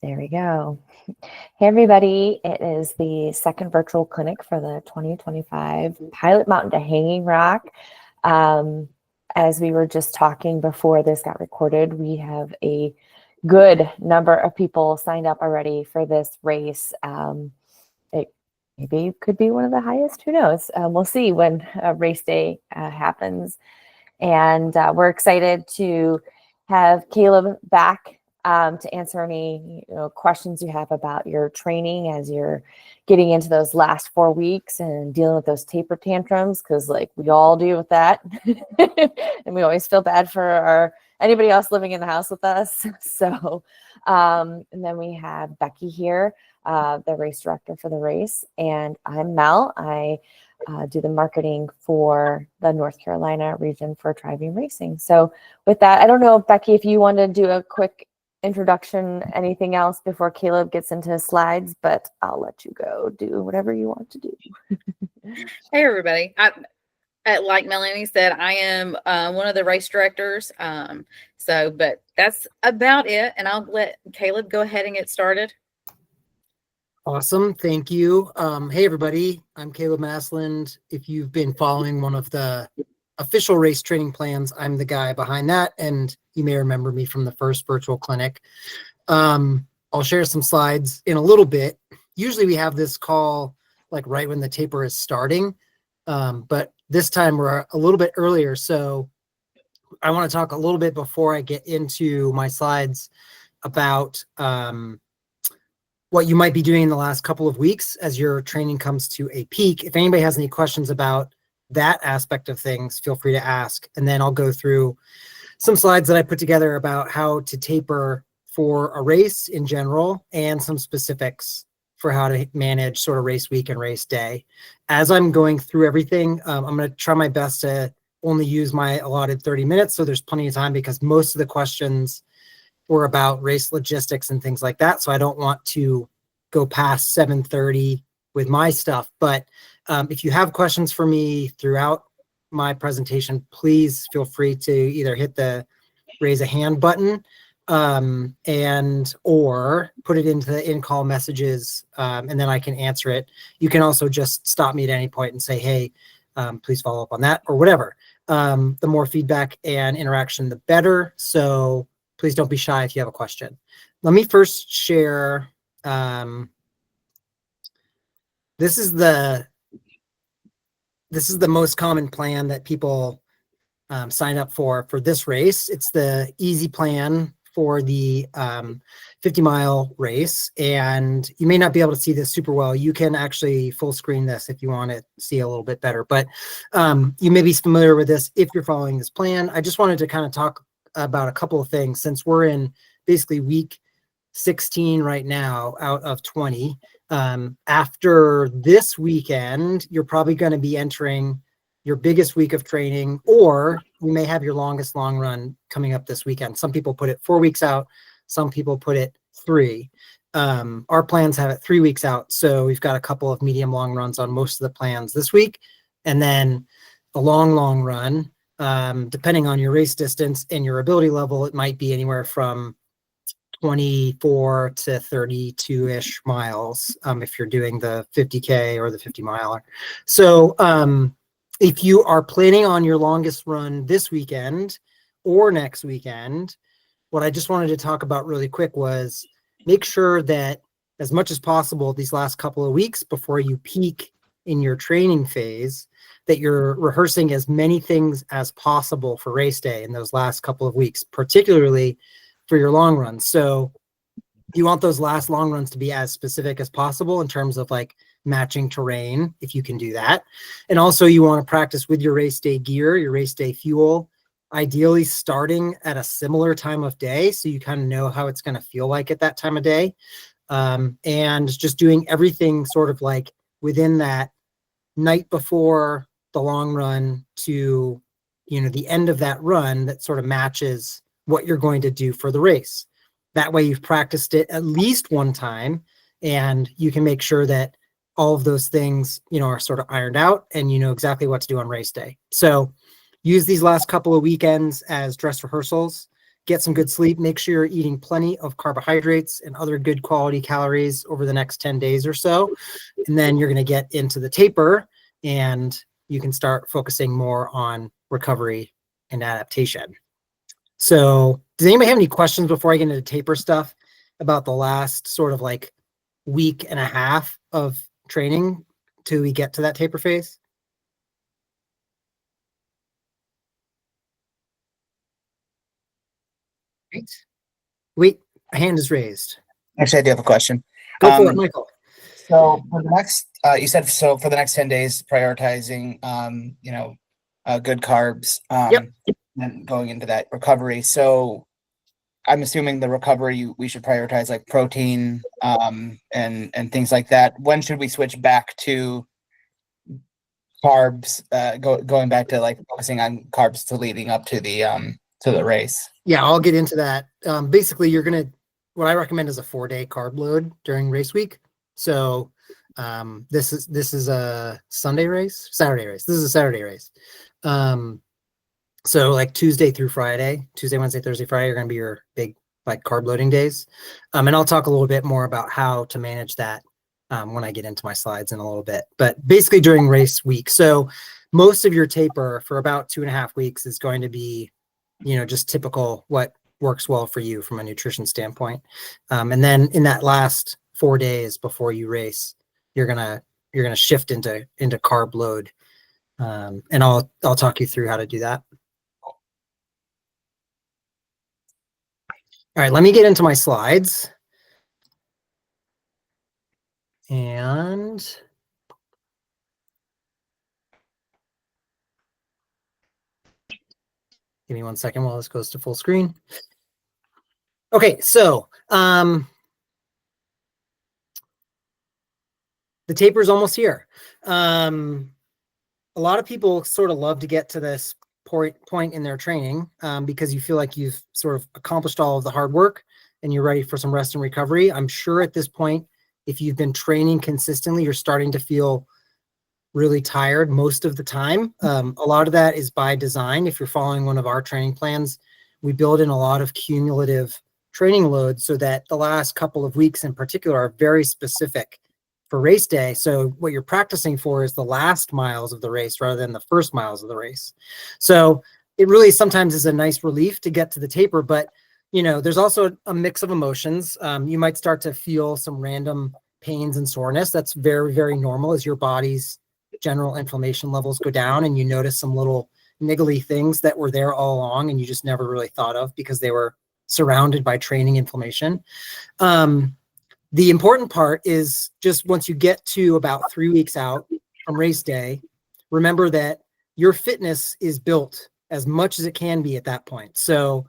There we go. Hey, everybody. It is the second virtual clinic for the 2025 Pilot Mountain to Hanging Rock. As we were just talking before this got recorded, we have a good number of people signed up already for this race. It maybe could be one of the highest, who knows? We'll see when race day happens. And we're excited to have Caleb back to answer any questions you have about your training as you're getting into those last 4 weeks and dealing with those taper tantrums, because like we all do with that. And we always feel bad for anybody else living in the house with us. So and then we have Becky here, the race director for the race, and I'm Mel. I do the marketing for the North Carolina region for Trivium Racing. So with that, I don't know, Becky, if you want to do a quick introduction, anything else before Caleb gets into his slides, but I'll let you go do whatever you want to do. Hey, everybody. Like Melanie said, I am one of the race directors. But that's about it. And I'll let Caleb go ahead and get started. Awesome. Thank you. Hey, everybody. I'm Caleb Masland. If you've been following one of the official race training plans, I'm the guy behind that. And you may remember me from the first virtual clinic. I'll share some slides in a little bit. Usually we have this call like right when the taper is starting. But this time we're a little bit earlier. So I want to talk a little bit before I get into my slides about what you might be doing in the last couple of weeks as your training comes to a peak. If anybody has any questions about that aspect of things, feel free to ask. And then I'll go through some slides that I put together about how to taper for a race in general and some specifics for how to manage sort of race week and race day. As I'm going through everything, I'm going to try my best to only use my allotted 30 minutes. So there's plenty of time because most of the questions were about race logistics and things like that. So I don't want to go past 7:30 with my stuff. But if you have questions for me throughout my presentation, please feel free to either hit the raise a hand button or put it into the in-call messages and then I can answer it. You can also just stop me at any point and say, hey, please follow up on that or whatever. The more feedback and interaction, the better. So please don't be shy if you have a question. Let me first share. This is the most common plan that people sign up for this race. It's the easy plan for the 50-mile race. And you may not be able to see this super well. You can actually full screen this if you want to see a little bit better. But you may be familiar with this if you're following this plan. I just wanted to kind of talk about a couple of things since we're in basically week 16 right now out of 20. After this weekend, you're probably going to be entering your biggest week of training, or you may have your longest long run coming up this weekend. Some people put it 4 weeks out. Some people put it 3. Our plans have it 3 weeks out. So we've got a couple of medium long runs on most of the plans this week. And then a long run, depending on your race distance and your ability level, it might be anywhere from 24 to 32-ish miles if you're doing the 50K or the 50 miler. So if you are planning on your longest run this weekend or next weekend, what I just wanted to talk about really quick was make sure that as much as possible these last couple of weeks before you peak in your training phase, that you're rehearsing as many things as possible for race day in those last couple of weeks, particularly for your long runs. So you want those last long runs to be as specific as possible in terms of like matching terrain, if you can do that. And also you want to practice with your race day gear, your race day fuel, ideally starting at a similar time of day. So you kind of know how it's going to feel like at that time of day. And just doing everything sort of like within that night before the long run to, the end of that run that sort of matches what you're going to do for the race. That way you've practiced it at least one time and you can make sure that all of those things, are sort of ironed out and you know exactly what to do on race day. So use these last couple of weekends as dress rehearsals get some good sleep, make sure you're eating plenty of carbohydrates and other good quality calories over the next 10 days or so. And then you're going to get into the taper and you can start focusing more on recovery and adaptation. So does anybody have any questions before I get into the taper stuff about the last sort of like week and a half of training till we get to that taper phase? Great. Wait, a hand is raised. Actually, I do have a question. Go for it, Michael. So for the next, you said so for the next 10 days, prioritizing, good carbs, Yep. and going into that recovery. So I'm assuming the recovery, we should prioritize like protein, and things like that. When should we switch back to carbs, going back to like focusing on carbs to leading up to the race? Yeah, I'll get into that. Basically, what I recommend is a 4-day carb load during race week. So this is a Saturday race. This is a Saturday race. So like Tuesday through Friday, Tuesday, Wednesday, Thursday, Friday are going to be your big like carb loading days. And I'll talk a little bit more about how to manage that when I get into my slides in a little bit. But basically during race week. So most of your taper for about 2.5 weeks is going to be, just typical what works well for you from a nutrition standpoint. And then in that last 4 days before you race, you're gonna shift into carb load. And I'll talk you through how to do that. All right, let me get into my slides. And give me 1 second while this goes to full screen. Okay, so the taper is almost here. A lot of people sort of love to get to this point in their training because you feel like you've sort of accomplished all of the hard work and you're ready for some rest and recovery. I'm sure at this point, if you've been training consistently, you're starting to feel really tired most of the time. A lot of that is by design. If you're following one of our training plans, we build in a lot of cumulative training loads so that the last couple of weeks in particular are very specific for race day. So what you're practicing for is the last miles of the race rather than the first miles of the race. So it really sometimes is a nice relief to get to the taper, but there's also a mix of emotions. You might start to feel some random pains and soreness. That's very, very normal as your body's general inflammation levels go down and you notice some little niggly things that were there all along and you just never really thought of because they were surrounded by training inflammation. The important part is just once you get to about 3 weeks out from race day, remember that your fitness is built as much as it can be at that point. So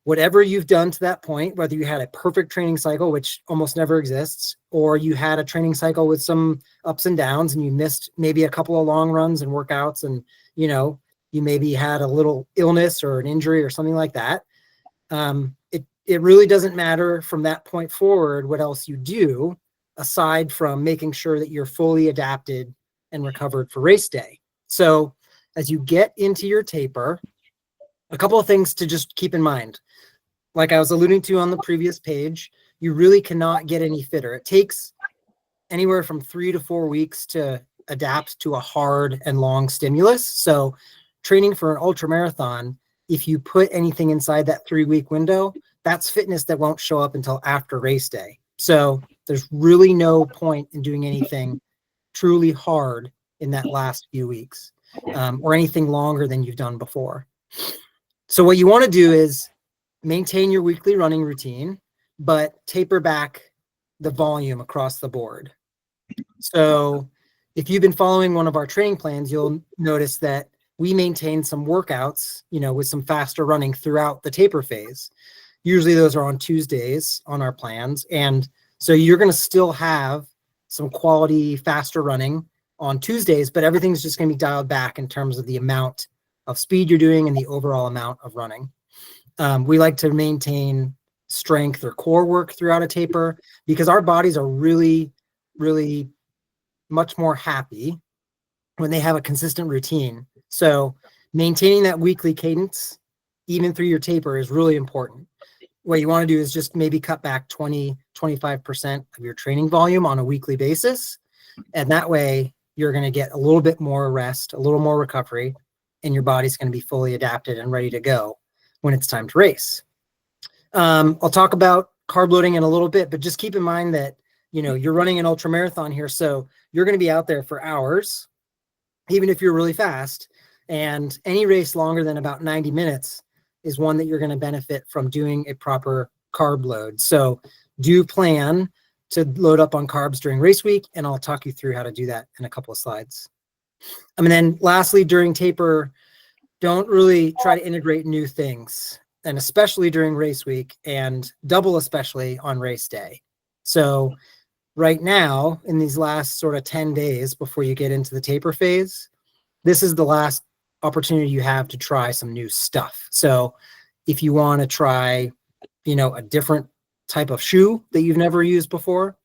whatever you've done to that point, whether you had a perfect training cycle, which almost never exists, or you had a training cycle with some ups and downs and you missed maybe a couple of long runs and workouts and, you maybe had a little illness or an injury or something like that. It really doesn't matter from that point forward what else you do aside from making sure that you're fully adapted and recovered for race day. So as you get into your taper, a couple of things to just keep in mind. Like I was alluding to on the previous page, you really cannot get any fitter. It takes anywhere from 3 to 4 weeks to adapt to a hard and long stimulus. So training for an ultra marathon, if you put anything inside that 3-week window, that's fitness that won't show up until after race day. So there's really no point in doing anything truly hard in that last few weeks or anything longer than you've done before. So what you want to do is maintain your weekly running routine, but taper back the volume across the board. So if you've been following one of our training plans, you'll notice that we maintain some workouts, with some faster running throughout the taper phase. Usually those are on Tuesdays on our plans. And so you're going to still have some quality faster running on Tuesdays, but everything's just going to be dialed back in terms of the amount of speed you're doing and the overall amount of running. We like to maintain strength or core work throughout a taper because our bodies are really, really much more happy when they have a consistent routine. So maintaining that weekly cadence even through your taper is really important. What you want to do is just maybe cut back 20-25% of your training volume on a weekly basis. And that way you're going to get a little bit more rest, a little more recovery, and your body's going to be fully adapted and ready to go when it's time to race. I'll talk about carb loading in a little bit, but just keep in mind that, you know, you're running an ultra marathon here. So you're going to be out there for hours, even if you're really fast. And any race longer than about 90 minutes is one that you're going to benefit from doing a proper carb load. So do plan to load up on carbs during race week, and I'll talk you through how to do that in a couple of slides. And then lastly, during taper, don't really try to integrate new things, and especially during race week, and double especially on race day. So right now, in these last sort of 10 days before you get into the taper phase, this is the last opportunity you have to try some new stuff. So if you want to try, you know, a different type of shoe that you've never used before,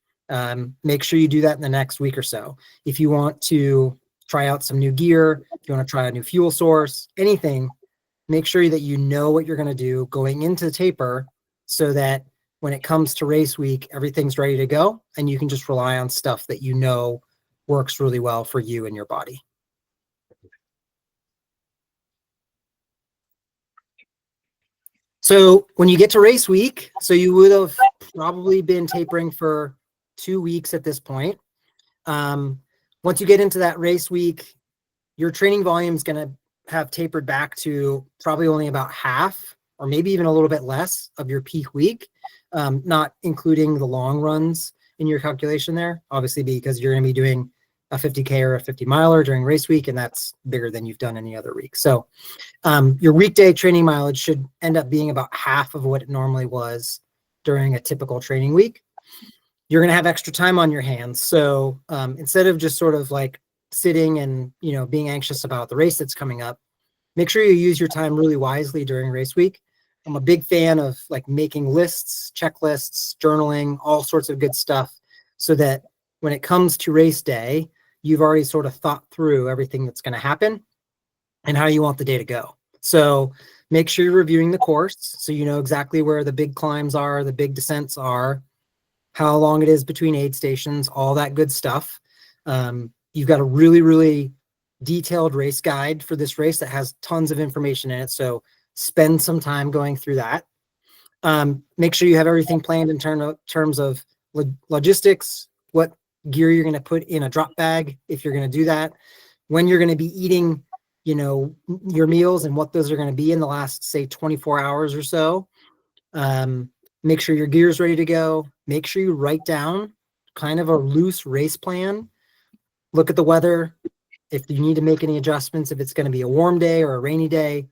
make sure you do that in the next week or so. If you want to try out some new gear, if you want to try a new fuel source, anything, make sure that you know what you're going to do going into the taper so that when it comes to race week, everything's ready to go and you can just rely on stuff that you know works really well for you and your body. So when you get to race week, so you would have probably been tapering for 2 weeks at this point. Once you get into that race week, your training volume is going to have tapered back to probably only about half or maybe even a little bit less of your peak week, not including the long runs in your calculation there, obviously, because you're going to be doing a 50K or a 50 miler during race week, and that's bigger than you've done any other week. So your weekday training mileage should end up being about half of what it normally was during a typical training week. You're going to have extra time on your hands. So instead of just sort of like sitting and, you know, being anxious about the race that's coming up, make sure you use your time really wisely during race week. I'm a big fan of like making lists, checklists, journaling, all sorts of good stuff so that when it comes to race day, you've already sort of thought through everything that's going to happen and how you want the day to go. So make sure you're reviewing the course so you know exactly where the big climbs are, the big descents are, how long it is between aid stations, all that good stuff. You've got a really, really detailed race guide for this race that has tons of information in it. So spend some time going through that. Make sure you have everything planned in terms of logistics, what gear you're going to put in a drop bag if you're going to do that, when you're going to be eating, you know, your meals and what those are going to be in the last, say, 24 hours or so. Make sure your gear is ready to go. Make sure you write down kind of a loose race plan. Look at the weather. If you need to make any adjustments, if it's going to be a warm day or a rainy day,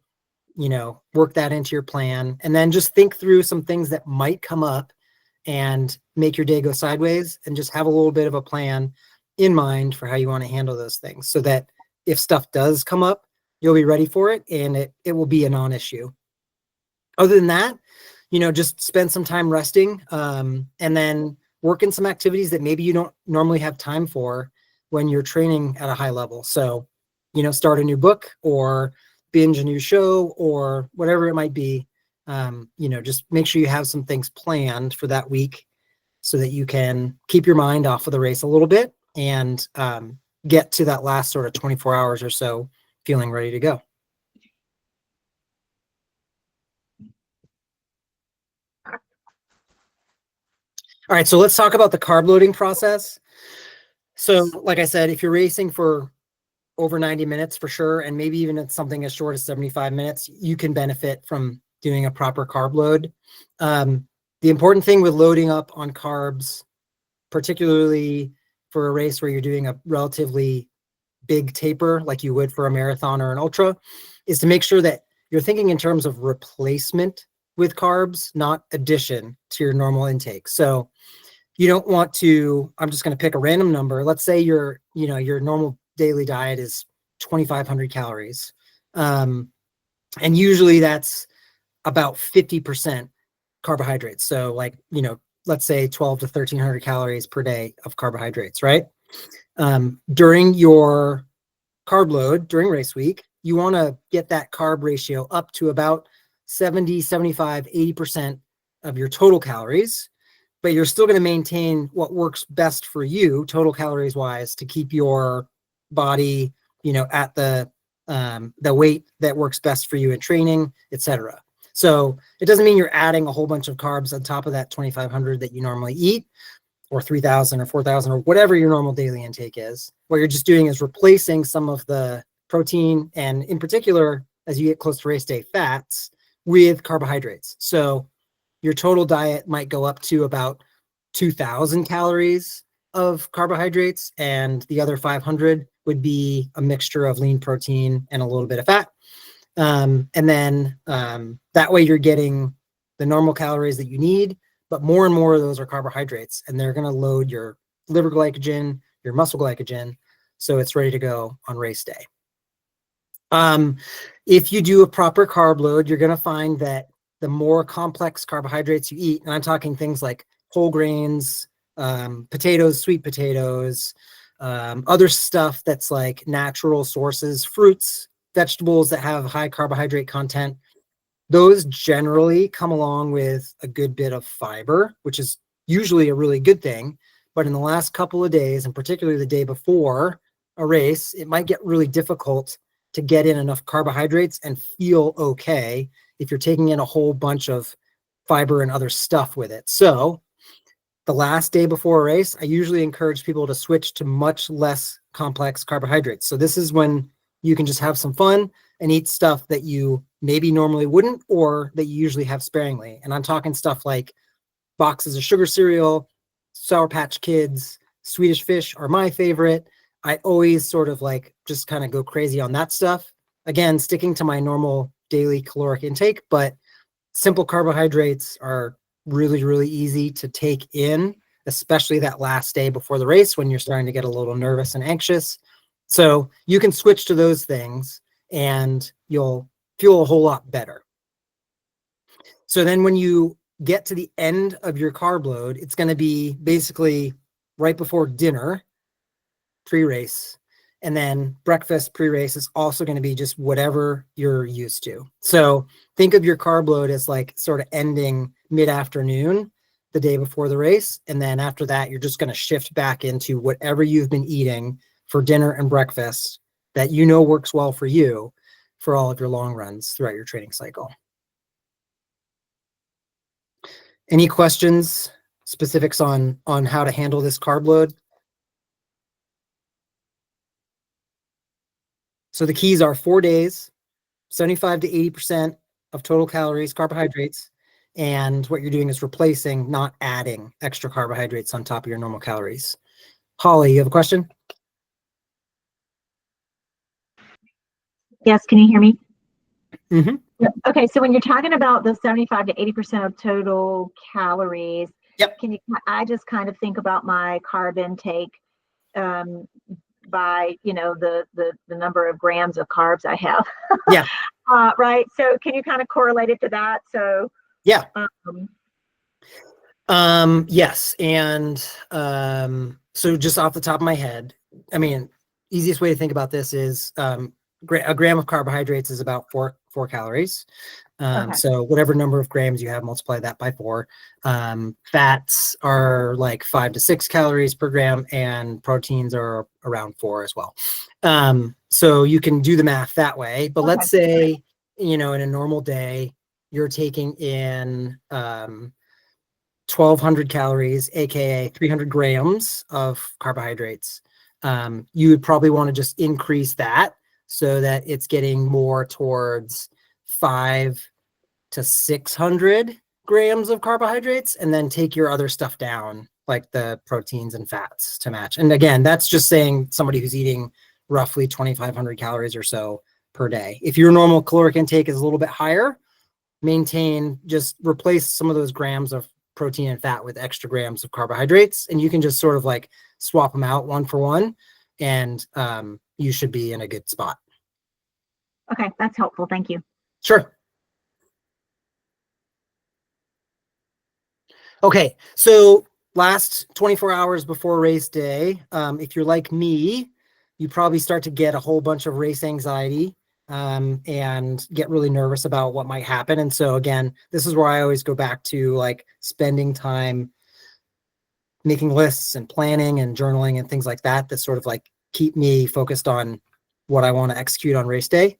you know, work that into your plan. And then just think through some things that might come up and make your day go sideways, and just have a little bit of a plan in mind for how you want to handle those things so that if stuff does come up, you'll be ready for it and it will be a non-issue. Other than that, you know, just spend some time resting and then work in some activities that maybe you don't normally have time for when you're training at a high level. So, you know, start a new book or binge a new show or whatever it might be. You know, just make sure you have some things planned for that week so that you can keep your mind off of the race a little bit and get to that last sort of 24 hours or so feeling ready to go. All right, so let's talk about the carb loading process. So like I said, if you're racing for over 90 minutes for sure, and maybe even at something as short as 75 minutes, you can benefit from doing a proper carb load. The important thing with loading up on carbs, particularly for a race where you're doing a relatively big taper like you would for a marathon or an ultra, is to make sure that you're thinking in terms of replacement with carbs, not addition to your normal intake. So you don't want to, I'm just going to pick a random number. Let's say your normal daily diet is 2,500 calories. And usually that's about 50% carbohydrates. So like, you know, let's say 12 to 1,300 calories per day of carbohydrates, right? During your carb load, during race week, you want to get that carb ratio up to about 70, 75, 80% of your total calories, but you're still going to maintain what works best for you, total calories wise, to keep your body, at the weight that works best for you in training, etc. So it doesn't mean you're adding a whole bunch of carbs on top of that 2,500 that you normally eat, or 3,000 or 4,000 or whatever your normal daily intake is. What you're just doing is replacing some of the protein, and in particular, as you get close to race day, fats with carbohydrates. So your total diet might go up to about 2,000 calories of carbohydrates, and the other 500 would be a mixture of lean protein and a little bit of fat. And then that way you're getting the normal calories that you need, but more and more of those are carbohydrates, and they're going to load your liver glycogen, your muscle glycogen, so it's ready to go on race day. If you do a proper carb load, you're going to find that the more complex carbohydrates you eat, and I'm talking things like whole grains, potatoes, sweet potatoes, other stuff that's like natural sources, fruits, vegetables that have high carbohydrate content, those generally come along with a good bit of fiber, which is usually a really good thing. But in the last couple of days, and particularly the day before a race, it might get really difficult to get in enough carbohydrates and feel okay if you're taking in a whole bunch of fiber and other stuff with it. So the last day before a race, I usually encourage people to switch to much less complex carbohydrates. So this is when you can just have some fun and eat stuff that you maybe normally wouldn't, or that you usually have sparingly. And I'm talking stuff like boxes of sugar cereal, Sour Patch Kids, Swedish Fish are my favorite. I always sort of like just kind of go crazy on that stuff. Again, sticking to my normal daily caloric intake, but simple carbohydrates are really, really easy to take in, especially that last day before the race when you're starting to get a little nervous and anxious. So you can switch to those things and you'll feel a whole lot better. So then when you get to the end of your carb load, it's going to be basically right before dinner, pre-race, and then breakfast pre-race is also going to be just whatever you're used to. So think of your carb load as like sort of ending mid-afternoon the day before the race. And then after that, you're just going to shift back into whatever you've been eating for dinner and breakfast that you know works well for you for all of your long runs throughout your training cycle. Any questions, specifics on how to handle this carb load? So the keys are 4 days, 75 to 80% of total calories, carbohydrates. And what you're doing is replacing, not adding extra carbohydrates on top of your normal calories. Holly, you have a question? Yes, can you hear me? Mm-hmm. Okay, so when you're talking about the 75 to 80% of total calories, Yep. I just kind of think about my carb intake by, the number of grams of carbs I have. Yeah. Right. So can you kind of correlate it to that? So yeah. Yes. And so just off the top of my head, I mean, easiest way to think about this is a gram of carbohydrates is about four calories. Okay. So whatever number of grams you have, multiply that by 4. Fats are like 5 to 6 calories per gram, and proteins are around 4 as well. So you can do the math that way. But let's say, in a normal day, you're taking in 1,200 calories, aka 300 grams of carbohydrates. You would probably want to just increase that so that it's getting more towards 500 to 600 grams of carbohydrates, and then take your other stuff down, like the proteins and fats, to match. And again, that's just saying somebody who's eating roughly 2,500 calories or so per day. If your normal caloric intake is a little bit higher, just replace some of those grams of protein and fat with extra grams of carbohydrates, and you can just sort of like swap them out one for one, and you should be in a good spot. Okay, that's helpful. Thank you. Sure. Okay, so last 24 hours before race day, if you're like me, you probably start to get a whole bunch of race anxiety. and get really nervous about what might happen. And so again, this is where I always go back to like spending time making lists and planning and journaling and things like that, that sort of like keep me focused on what I want to execute on race day.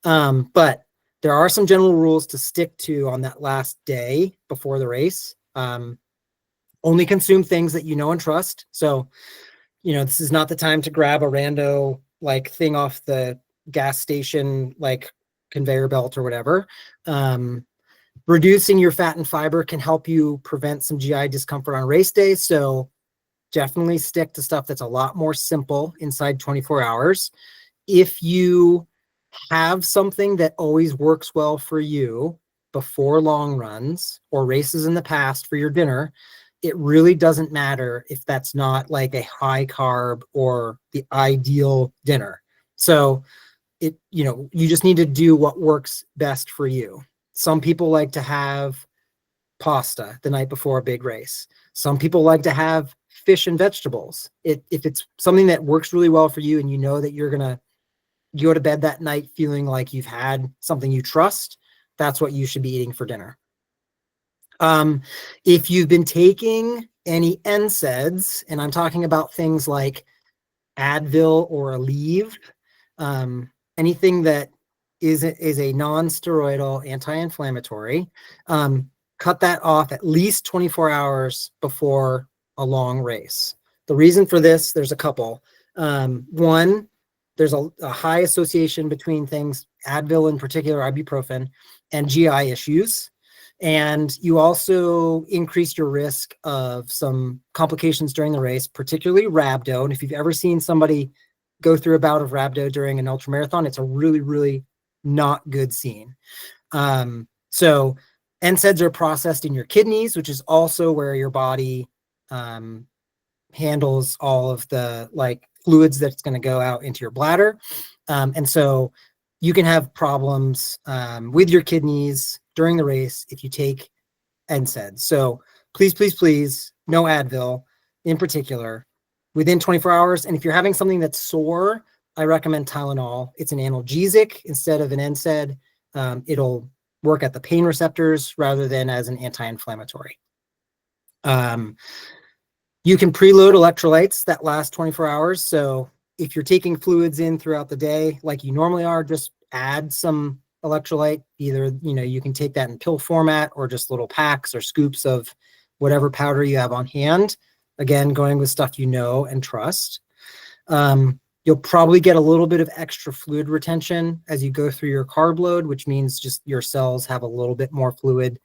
But there are some general rules to stick to on that last day before the race. Only consume things that you know and trust. So, this is not the time to grab a rando like thing off the gas station, like conveyor belt or whatever. Reducing your fat and fiber can help you prevent some GI discomfort on race day. So definitely stick to stuff that's a lot more simple inside 24 hours. If you have something that always works well for you before long runs or races in the past for your dinner, it really doesn't matter if that's not like a high carb or the ideal dinner. So you just need to do what works best for you. Some people like to have pasta the night before a big race. Some people like to have fish and vegetables. If it's something that works really well for you and you know that you're going to go to bed that night feeling like you've had something you trust, that's what you should be eating for dinner. If you've been taking any NSAIDs, and I'm talking about things like Advil or Aleve, anything that is a non-steroidal anti-inflammatory, cut that off at least 24 hours before a long race. The reason for this, there's a couple. One, there's a high association between things, Advil in particular, ibuprofen, and GI issues. And you also increase your risk of some complications during the race, particularly rhabdo. And if you've ever seen somebody go through a bout of rhabdo during an ultramarathon, it's a really, really not good scene. So NSAIDs are processed in your kidneys, which is also where your body handles all of the like fluids that's going to go out into your bladder. And so you can have problems with your kidneys during the race if you take NSAIDs. So please, please, please, no Advil in particular within 24 hours. And if you're having something that's sore, I recommend Tylenol. It's an analgesic instead of an NSAID. It'll work at the pain receptors rather than as an anti-inflammatory. You can preload electrolytes that last 24 hours. So if you're taking fluids in throughout the day like you normally are, just add some electrolyte. Either, you can take that in pill format or just little packs or scoops of whatever powder you have on hand. Again, going with stuff you know and trust. You'll probably get a little bit of extra fluid retention as you go through your carb load, which means just your cells have a little bit more fluid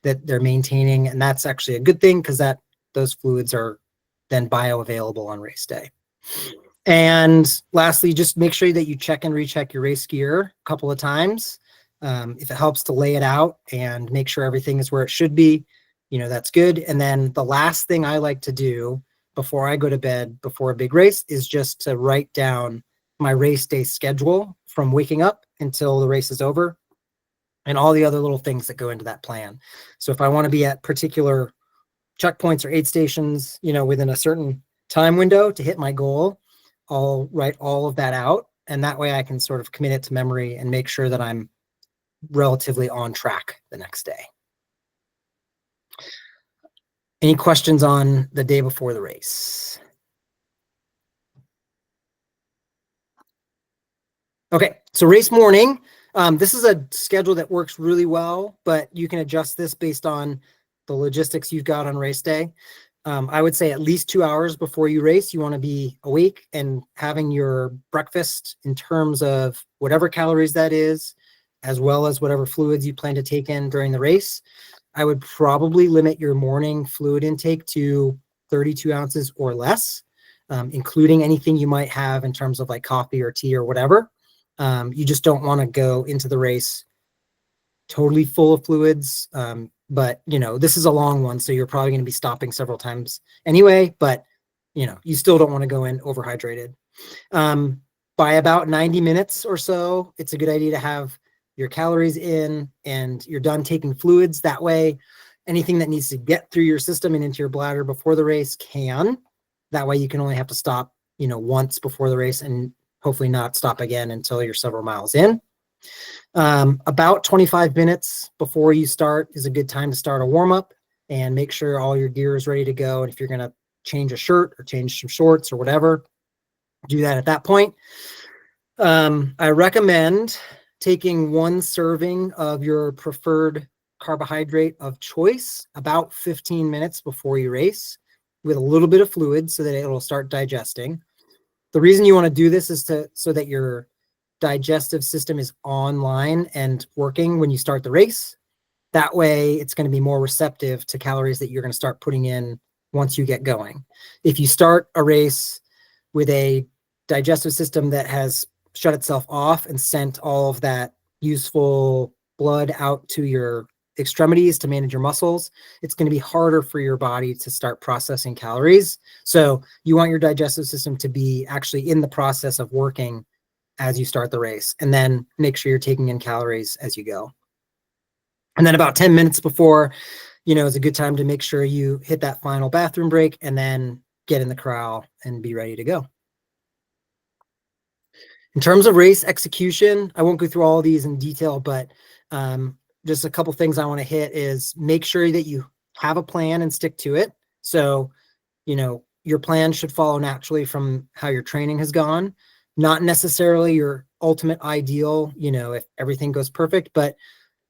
that they're maintaining. And that's actually a good thing because those fluids are then bioavailable on race day. And lastly, just make sure that you check and recheck your race gear a couple of times. If it helps to lay it out and make sure everything is where it should be, that's good. And then the last thing I like to do before I go to bed, before a big race, is just to write down my race day schedule from waking up until the race is over and all the other little things that go into that plan. So if I want to be at particular checkpoints or aid stations, within a certain time window to hit my goal, I'll write all of that out. And that way I can sort of commit it to memory and make sure that I'm relatively on track the next day. Any questions on the day before the race? Okay, so race morning. This is a schedule that works really well, but you can adjust this based on the logistics you've got on race day. I would say at least 2 hours before you race, you want to be awake and having your breakfast in terms of whatever calories that is, as well as whatever fluids you plan to take in during the race. I would probably limit your morning fluid intake to 32 ounces or less, including anything you might have in terms of like coffee or tea or whatever. You just don't want to go into the race totally full of fluids. But, this is a long one, so you're probably going to be stopping several times anyway, but, you still don't want to go in overhydrated. By about 90 minutes or so, it's a good idea to have your calories in and you're done taking fluids. That way, anything that needs to get through your system and into your bladder before the race can. That way you can only have to stop, once before the race and hopefully not stop again until you're several miles in. About 25 minutes before you start is a good time to start a warm up and make sure all your gear is ready to go. And if you're going to change a shirt or change some shorts or whatever, do that at that point. I recommend taking 1 serving of your preferred carbohydrate of choice about 15 minutes before you race with a little bit of fluid so that it'll start digesting. The reason you want to do this is so that your digestive system is online and working when you start the race. That way it's going to be more receptive to calories that you're going to start putting in once you get going. If you start a race with a digestive system that has shut itself off and sent all of that useful blood out to your extremities to manage your muscles, it's going to be harder for your body to start processing calories. So you want your digestive system to be actually in the process of working as you start the race, and then make sure you're taking in calories as you go. And then about 10 minutes before, is a good time to make sure you hit that final bathroom break and then get in the corral and be ready to go. In terms of race execution, I won't go through all of these in detail, but just a couple things I want to hit is make sure that you have a plan and stick to it. So, your plan should follow naturally from how your training has gone, not necessarily your ultimate ideal, if everything goes perfect, but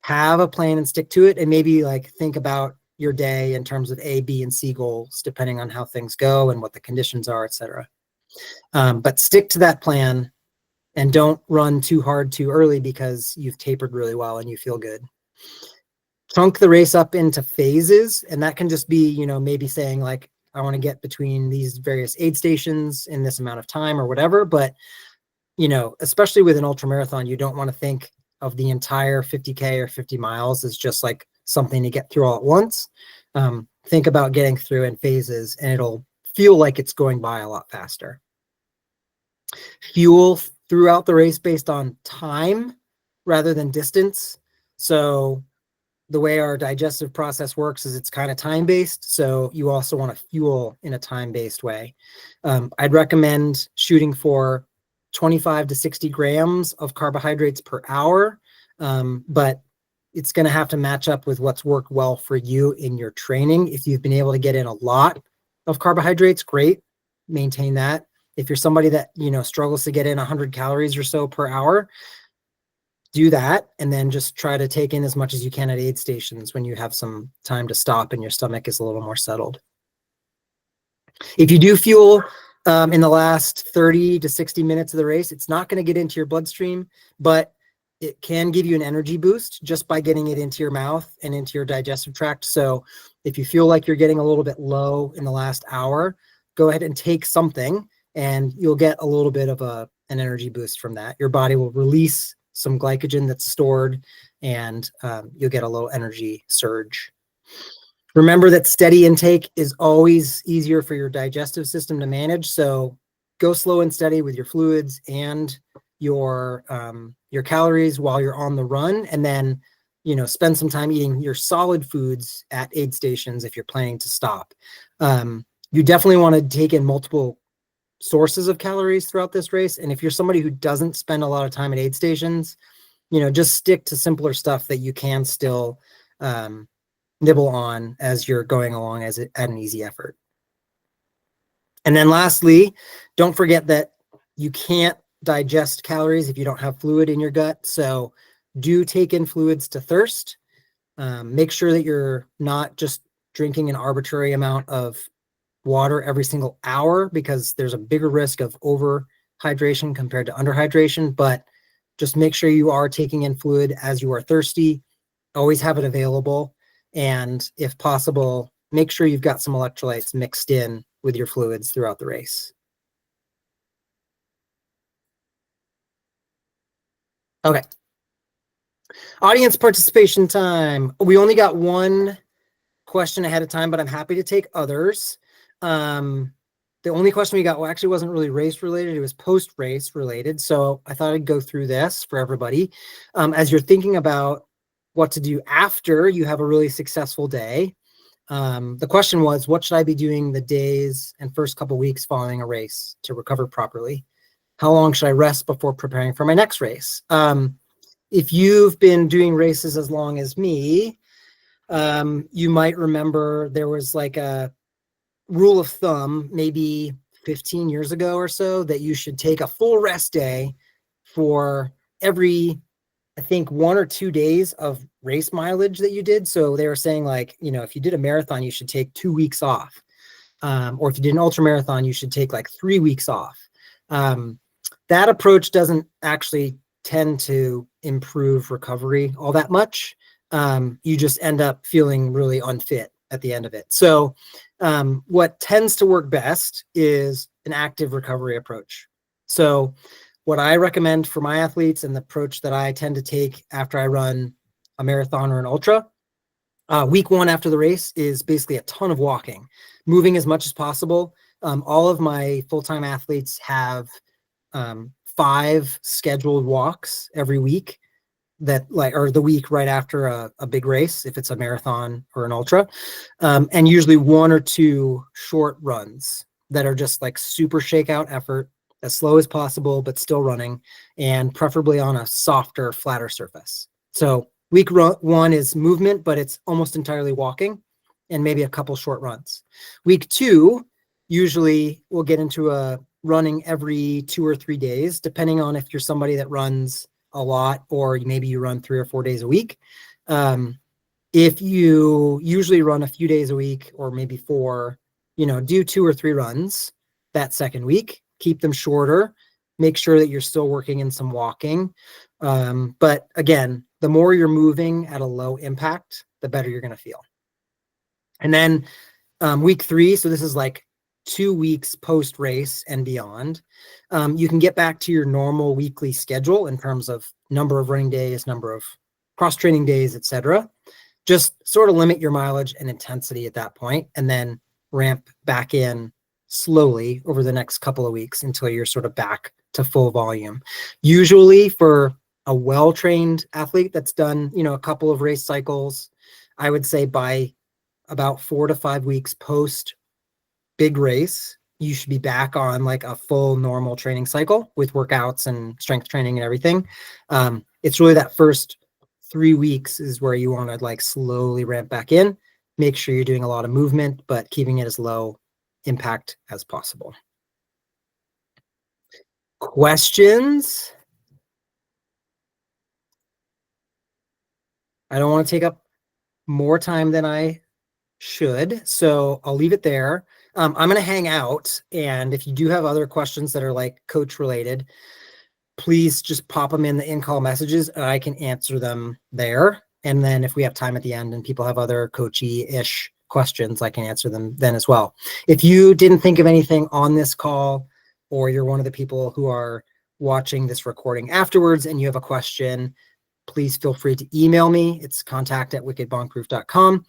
have a plan and stick to it. And maybe think about your day in terms of A, B, and C goals, depending on how things go and what the conditions are, etc. But stick to that plan. And don't run too hard too early because you've tapered really well and you feel good. Chunk the race up into phases. And that can just be, maybe saying I want to get between these various aid stations in this amount of time or whatever. But, especially with an ultra marathon, you don't want to think of the entire 50K or 50 miles as just something to get through all at once. Think about getting through in phases and it'll feel like it's going by a lot faster. Fuel throughout the race based on time rather than distance. So the way our digestive process works is it's kind of time-based. So you also want to fuel in a time-based way. I'd recommend shooting for 25 to 60 grams of carbohydrates per hour. But it's going to have to match up with what's worked well for you in your training. If you've been able to get in a lot of carbohydrates, great, maintain that. If you're somebody that, struggles to get in 100 calories or so per hour, do that. And then just try to take in as much as you can at aid stations when you have some time to stop and your stomach is a little more settled. If you do fuel in the last 30 to 60 minutes of the race, it's not going to get into your bloodstream, but it can give you an energy boost just by getting it into your mouth and into your digestive tract. So if you feel like you're getting a little bit low in the last hour, go ahead and take something and you'll get a little bit of an energy boost from that. Your body will release some glycogen that's stored and you'll get a little energy surge. Remember that steady intake is always easier for your digestive system to manage. So go slow and steady with your fluids and your calories while you're on the run. And then, spend some time eating your solid foods at aid stations if you're planning to stop. You definitely want to take in multiple sources of calories throughout this race. And if you're somebody who doesn't spend a lot of time at aid stations, just stick to simpler stuff that you can still nibble on as you're going along at an easy effort. And then lastly, don't forget that you can't digest calories if you don't have fluid in your gut. So do take in fluids to thirst. Make sure that you're not just drinking an arbitrary amount of water every single hour because there's a bigger risk of overhydration compared to underhydration, but just make sure you are taking in fluid as you are thirsty. Always have it available. And if possible, make sure you've got some electrolytes mixed in with your fluids throughout the race. Okay. Audience participation time. We only got one question ahead of time, but I'm happy to take others. The only question we got actually wasn't really race related. It was post-race related. So I thought I'd go through this for everybody. As you're thinking about what to do after you have a really successful day, the question was, what should I be doing the days and first couple weeks following a race to recover properly? How long should I rest before preparing for my next race? if you've been doing races as long as me, you might remember there was like a rule of thumb, maybe 15 years ago or so, that you should take a full rest day for every, I think, 1 or 2 days of race mileage that you did. So they were saying, like, you know, if you did a marathon, you should take 2 weeks off. Or if you did an ultra marathon, you should take like 3 weeks off. That approach doesn't actually tend to improve recovery all that much. You just end up feeling really unfit at the end of it. So what tends to work best is an active recovery approach. So what I recommend for my athletes, and the approach that I tend to take after I run a marathon or an ultra, week 1 after the race is basically a ton of walking, moving as much as possible. All of my full-time athletes have 5 scheduled walks every week, that like, or the week right after a big race, if it's a marathon or an ultra, and usually 1 or 2 short runs that are just like super shakeout effort, as slow as possible, but still running, and preferably on a softer, flatter surface. So week 1 is movement, but it's almost entirely walking and maybe a couple short runs. Week 2, usually we'll get into a running every 2 or 3 days, depending on if you're somebody that runs a lot, or maybe you run 3 or 4 days a week. If you usually run a few days a week, or maybe 4, do 2 or 3 runs that second week, keep them shorter, make sure that you're still working in some walking. But again, the more you're moving at a low impact, the better you're going to feel. And then week 3, so this is like 2 weeks post race and beyond, you can get back to your normal weekly schedule in terms of number of running days, number of cross training days, etc. Just sort of limit your mileage and intensity at that point, and then ramp back in slowly over the next couple of weeks until you're sort of back to full volume. Usually for a well-trained athlete that's done, a couple of race cycles, I would say by about 4 to 5 weeks post big race, you should be back on like a full normal training cycle with workouts and strength training and everything. It's really that first 3 weeks is where you want to like slowly ramp back in, make sure you're doing a lot of movement, but keeping it as low impact as possible. Questions? I don't want to take up more time than I should, so I'll leave it there. I'm going to hang out, and if you do have other questions that are like coach related, please just pop them in the in-call messages and I can answer them there. And then if we have time at the end and people have other coachy-ish questions, I can answer them then as well. If you didn't think of anything on this call, or you're one of the people who are watching this recording afterwards and you have a question, please feel free to email me. It's contact@wickedbonkproof.com.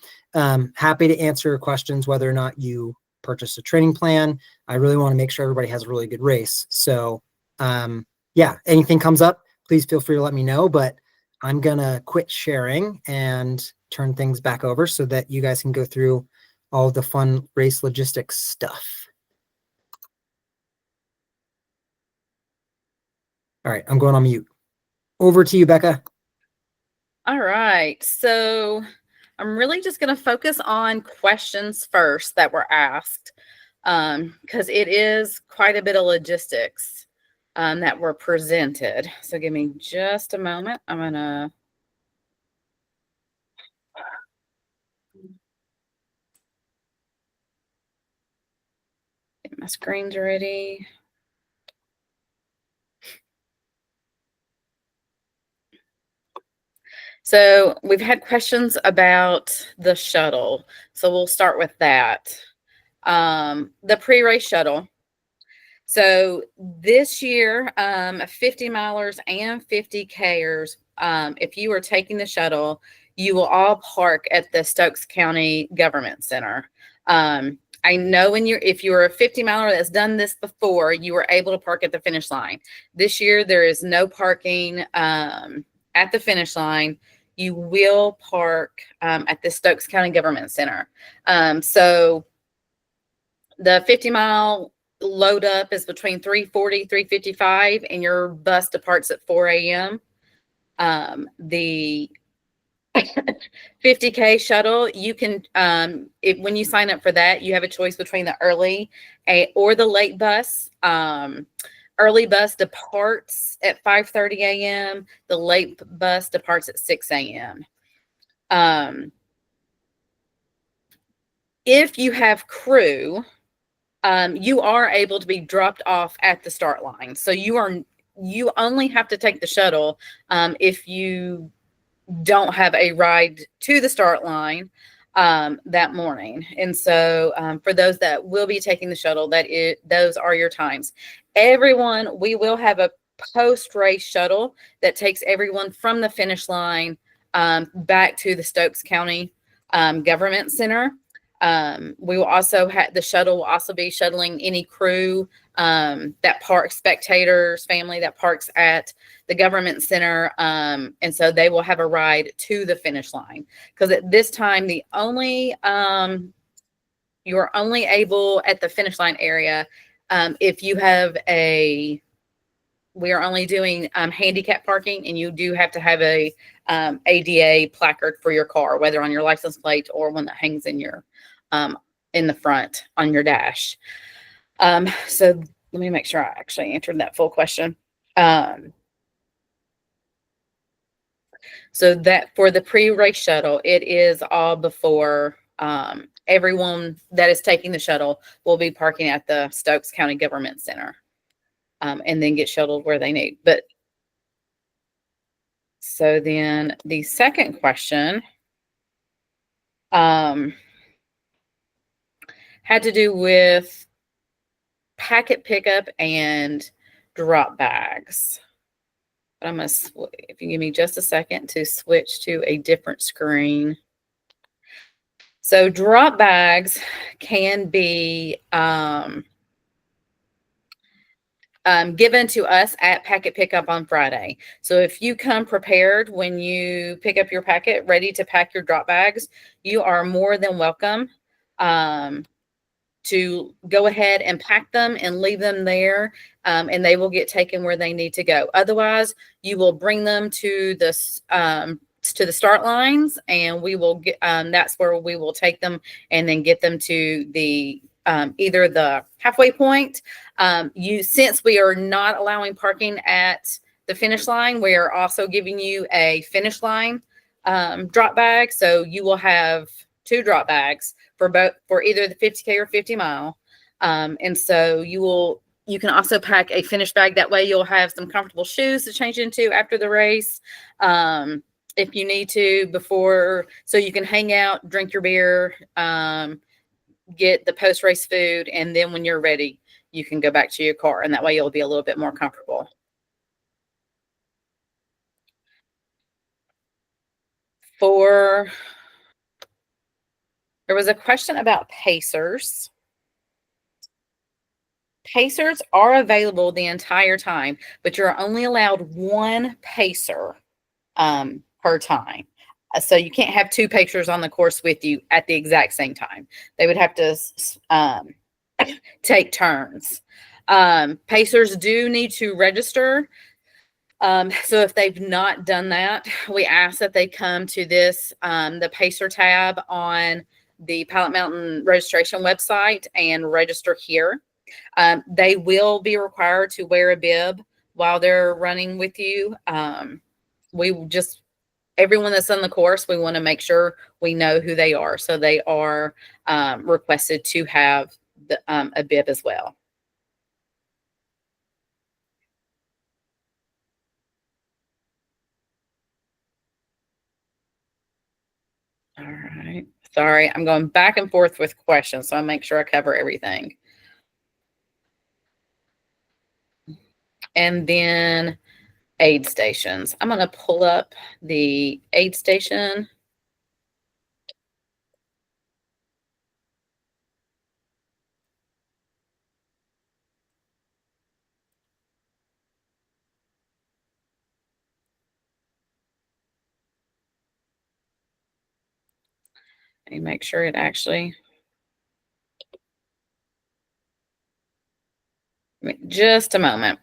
Happy to answer questions, whether or not you purchase a training plan. I really want to make sure everybody has a really good race. So yeah, anything comes up, please feel free to let me know, but I'm going to quit sharing and turn things back over so that you guys can go through all the fun race logistics stuff. All right, I'm going on mute. Over to you, Becca. All right. So I'm really just going to focus on questions first that were asked, because it is quite a bit of logistics that were presented. So give me just a moment. I'm going to get my screens ready. So we've had questions about the shuttle. So we'll start with that. The pre-race shuttle. So this year, 50 milers and 50 Kers, if you are taking the shuttle, you will all park at the Stokes County Government Center. I know if you're a 50 miler that's done this before, you were able to park at the finish line. This year, there is no parking at the finish line. You will park at the Stokes County Government Center. So the 50-mile load up is between 3:40, 3:55, and your bus departs at 4 a.m. The 50K shuttle, you can, when you sign up for that, you have a choice between the early or the late bus. Early bus departs at 5:30 a.m. The late bus departs at 6 a.m. If you have crew, you are able to be dropped off at the start line. So you only have to take the shuttle if you don't have a ride to the start line that morning. And so for those that will be taking the shuttle, those are your times. Everyone, we will have a post-race shuttle that takes everyone from the finish line back to the Stokes County Government Center. We will also have the shuttle will also be shuttling any crew that parks, spectators, family that parks at the government center. And so they will have a ride to the finish line, because at this time, you're only able at the finish line area if you have we are only doing handicap parking, and you do have to have a ADA placard for your car, whether on your license plate or one that hangs in your in the front on your dash. So let me make sure I actually answered that full question. So that for the pre-race shuttle, it is all before everyone that is taking the shuttle will be parking at the Stokes County Government Center and then get shuttled where they need. But so then the second question had to do with packet pickup and drop bags. But I'm going to, if you give me just a second to switch to a different screen. So drop bags can be given to us at packet pickup on Friday. So if you come prepared when you pick up your packet, ready to pack your drop bags, you are more than welcome to go ahead and pack them and leave them there, and they will get taken where they need to go. Otherwise, you will bring them to the start lines, and we will get. That's where we will take them and then get them to the either the halfway point. Since we are not allowing parking at the finish line, we are also giving you a finish line drop bag. So you will have 2 drop bags for either the 50K or 50 mile. And so you can also pack a finish bag. That way you'll have some comfortable shoes to change into after the race. If you need to so you can hang out, drink your beer, get the post-race food, and then when you're ready, you can go back to your car, and that way you'll be a little bit more comfortable. There was a question about pacers. Pacers are available the entire time, but you're only allowed 1 pacer per time. So you can't have 2 pacers on the course with you at the exact same time. They would have to take turns. Pacers do need to register. So if they've not done that, we ask that they come to the Pacer tab on the Pilot Mountain registration website and register here. They will be required to wear a bib while they're running with you. Everyone that's on the course, we want to make sure we know who they are. So they are requested to have a bib as well. All right. Sorry, I'm going back and forth with questions, so I'll make sure I cover everything. And then aid stations. I'm going to pull up the aid station. And make sure it actually. Just a moment.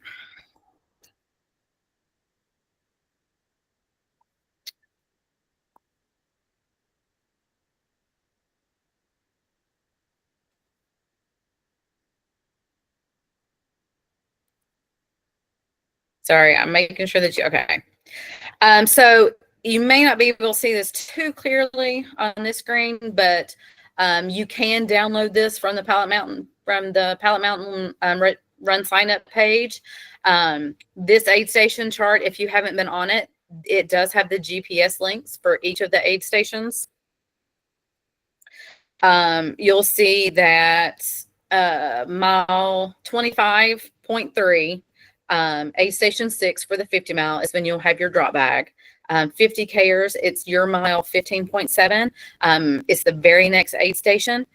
Sorry, I'm making sure that you, okay. So you may not be able to see this too clearly on this screen, but you can download this from the Pilot Mountain, Run sign up page. This aid station chart, if you haven't been on it, it does have the GPS links for each of the aid stations. You'll see that mile 25.3, aid station 6 for the 50 mile is when you'll have your drop bag. 50 Kers, it's your mile 15.7. It's the very next aid station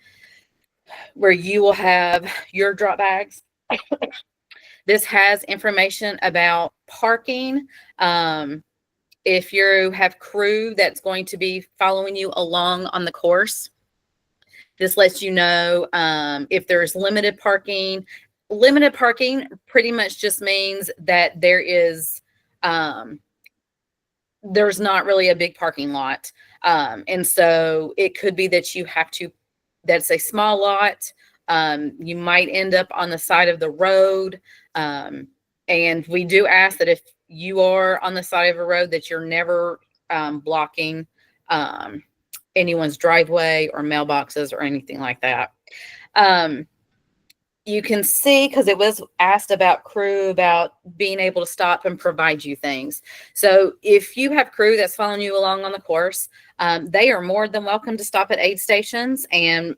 where you will have your drop bags. This has information about parking. If you have crew that's going to be following you along on the course, this lets you know if there's limited parking. Limited parking pretty much just means that there's not really a big parking lot. And so it could be that that's a small lot. You might end up on the side of the road. And we do ask that if you are on the side of a road that you're never blocking anyone's driveway or mailboxes or anything like that. You can see, because it was asked about crew, about being able to stop and provide you things. So if you have crew that's following you along on the course, they are more than welcome to stop at aid stations and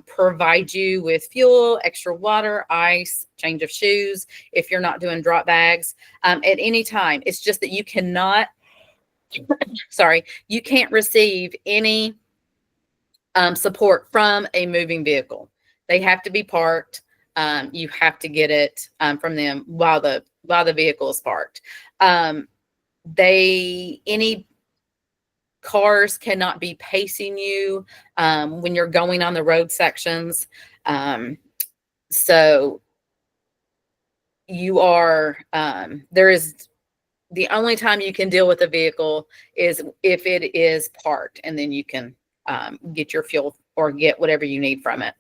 provide you with fuel, extra water, ice, change of shoes, if you're not doing drop bags at any time. It's just that you cannot, you can't receive any support from a moving vehicle. They have to be parked. You have to get it from them while the vehicle is parked. Any cars cannot be pacing you when you're going on the road sections. So you are, the only time you can deal with a vehicle is if it is parked, and then you can get your fuel or get whatever you need from it.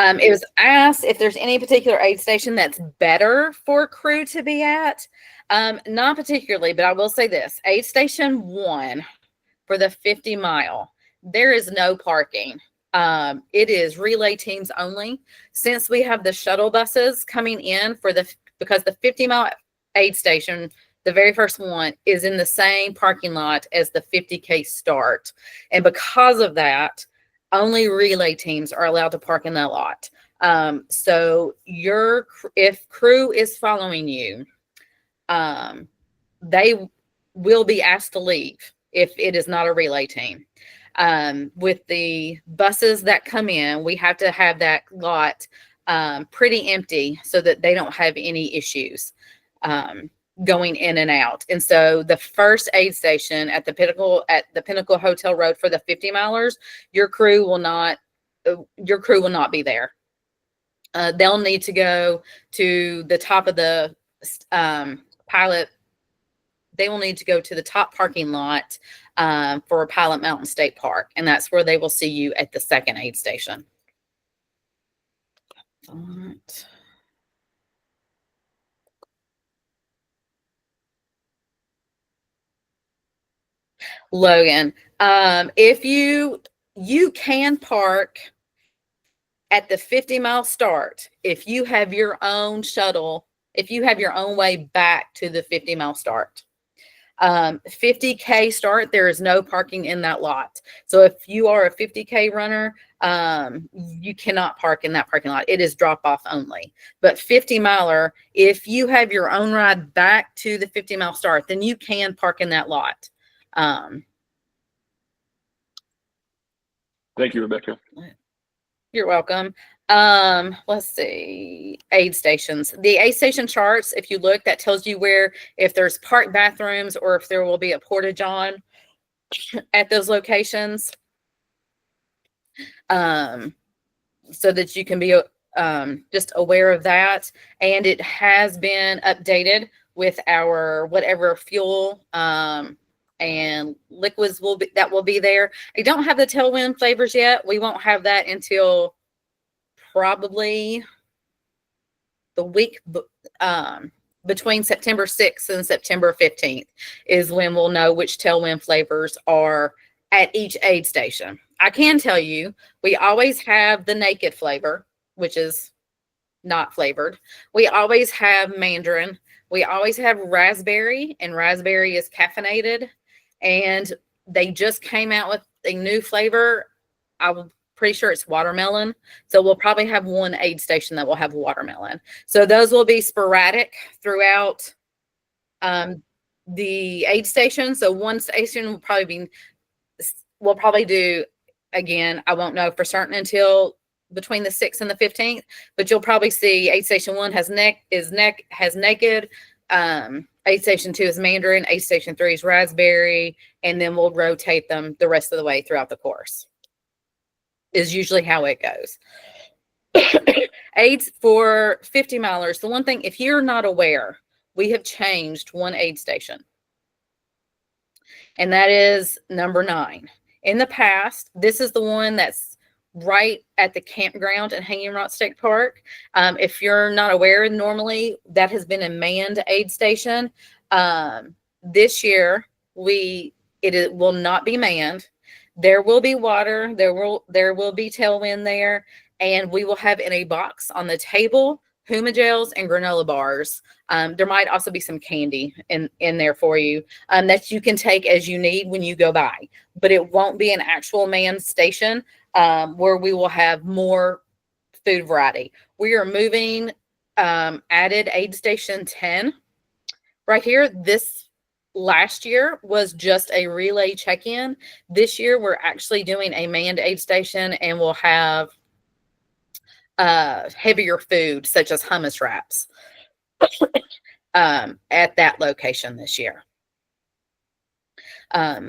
It was asked if there's any particular aid station that's better for crew to be at. Not particularly, but I will say this. Aid station 1 for the 50 mile, there is no parking. It is relay teams only. Since we have the shuttle buses coming in because the 50 mile aid station, the very first one, is in the same parking lot as the 50K start. And because of that, only relay teams are allowed to park in that lot. So if crew is following you, they will be asked to leave if it is not a relay team. With the buses that come in, we have to have that lot pretty empty so that they don't have any issues going in and out. And so the first aid station at the Pinnacle Hotel Road for the 50 milers, your crew will not be there. They'll need to go to the top of the Pilot. They will need to go to the top parking lot for Pilot Mountain State Park, and that's where they will see you at the second aid station. Logan, if you can park at the 50 mile start if you have your own shuttle, if you have your own way back to the 50 mile start. 50K start, there is no parking in that lot. So if you are a 50K runner, you cannot park in that parking lot. It is drop off only. But 50 miler, if you have your own ride back to the 50 mile start, then you can park in that lot. Thank you, Rebecca. You're welcome. Let's see, aid stations. The aid station charts, if you look, that tells you if there's park bathrooms or if there will be a porta-john at those locations. So that you can be just aware of that. And it has been updated with our whatever fuel and liquids will be there. I don't have the tailwind flavors yet. We won't have that until probably the week between September 6th and September 15th is when we'll know which tailwind flavors are at each aid station. I can tell you, we always have the naked flavor, which is not flavored. We always have mandarin. We always have raspberry, and raspberry is caffeinated. And they just came out with a new flavor. I'm pretty sure it's watermelon. So we'll probably have one aid station that will have watermelon. So those will be sporadic throughout the aid station. So one station will probably be, we'll probably do, again, I won't know for certain until between the 6th and the 15th, but you'll probably see aid station 1 has naked, aid station 2 is mandarin, aid station 3 is raspberry, and then we'll rotate them the rest of the way throughout the course. Is usually how it goes. Aids for 50 milers. The one thing, if you're not aware, we have changed one aid station, and that is number 9. In the past, this is the one that's right at the campground at Hanging Rock State Park. If you're not aware, normally that has been a manned aid station. This year, it will not be manned. There will be water. There will be tailwind there, and we will have in a box on the table Huma gels and granola bars. There might also be some candy in there for you that you can take as you need when you go by. But it won't be an actual manned station where we will have more food variety. We are moving added aid station 10 right here. This last year was just a relay check-in. This year we're actually doing a manned aid station, and we'll have heavier food such as hummus wraps at that location this year.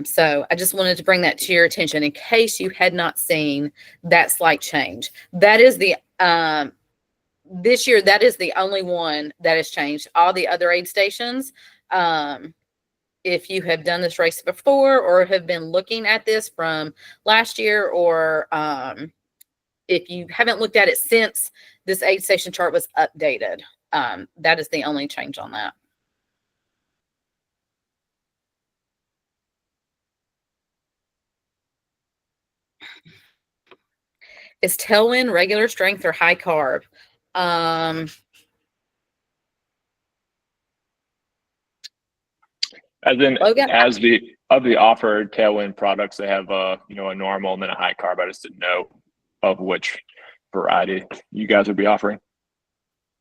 So I just wanted to bring that to your attention in case you had not seen that slight change. That is the this year, that is the only one that has changed. All the other aid stations, if you have done this race before or have been looking at this from last year, or if you haven't looked at it since this aid station chart was updated, that is the only change on that. Is tailwind regular strength or high carb? As in, Logan? as the offered tailwind products, they have a normal and then a high carb. I just didn't know of which variety you guys would be offering.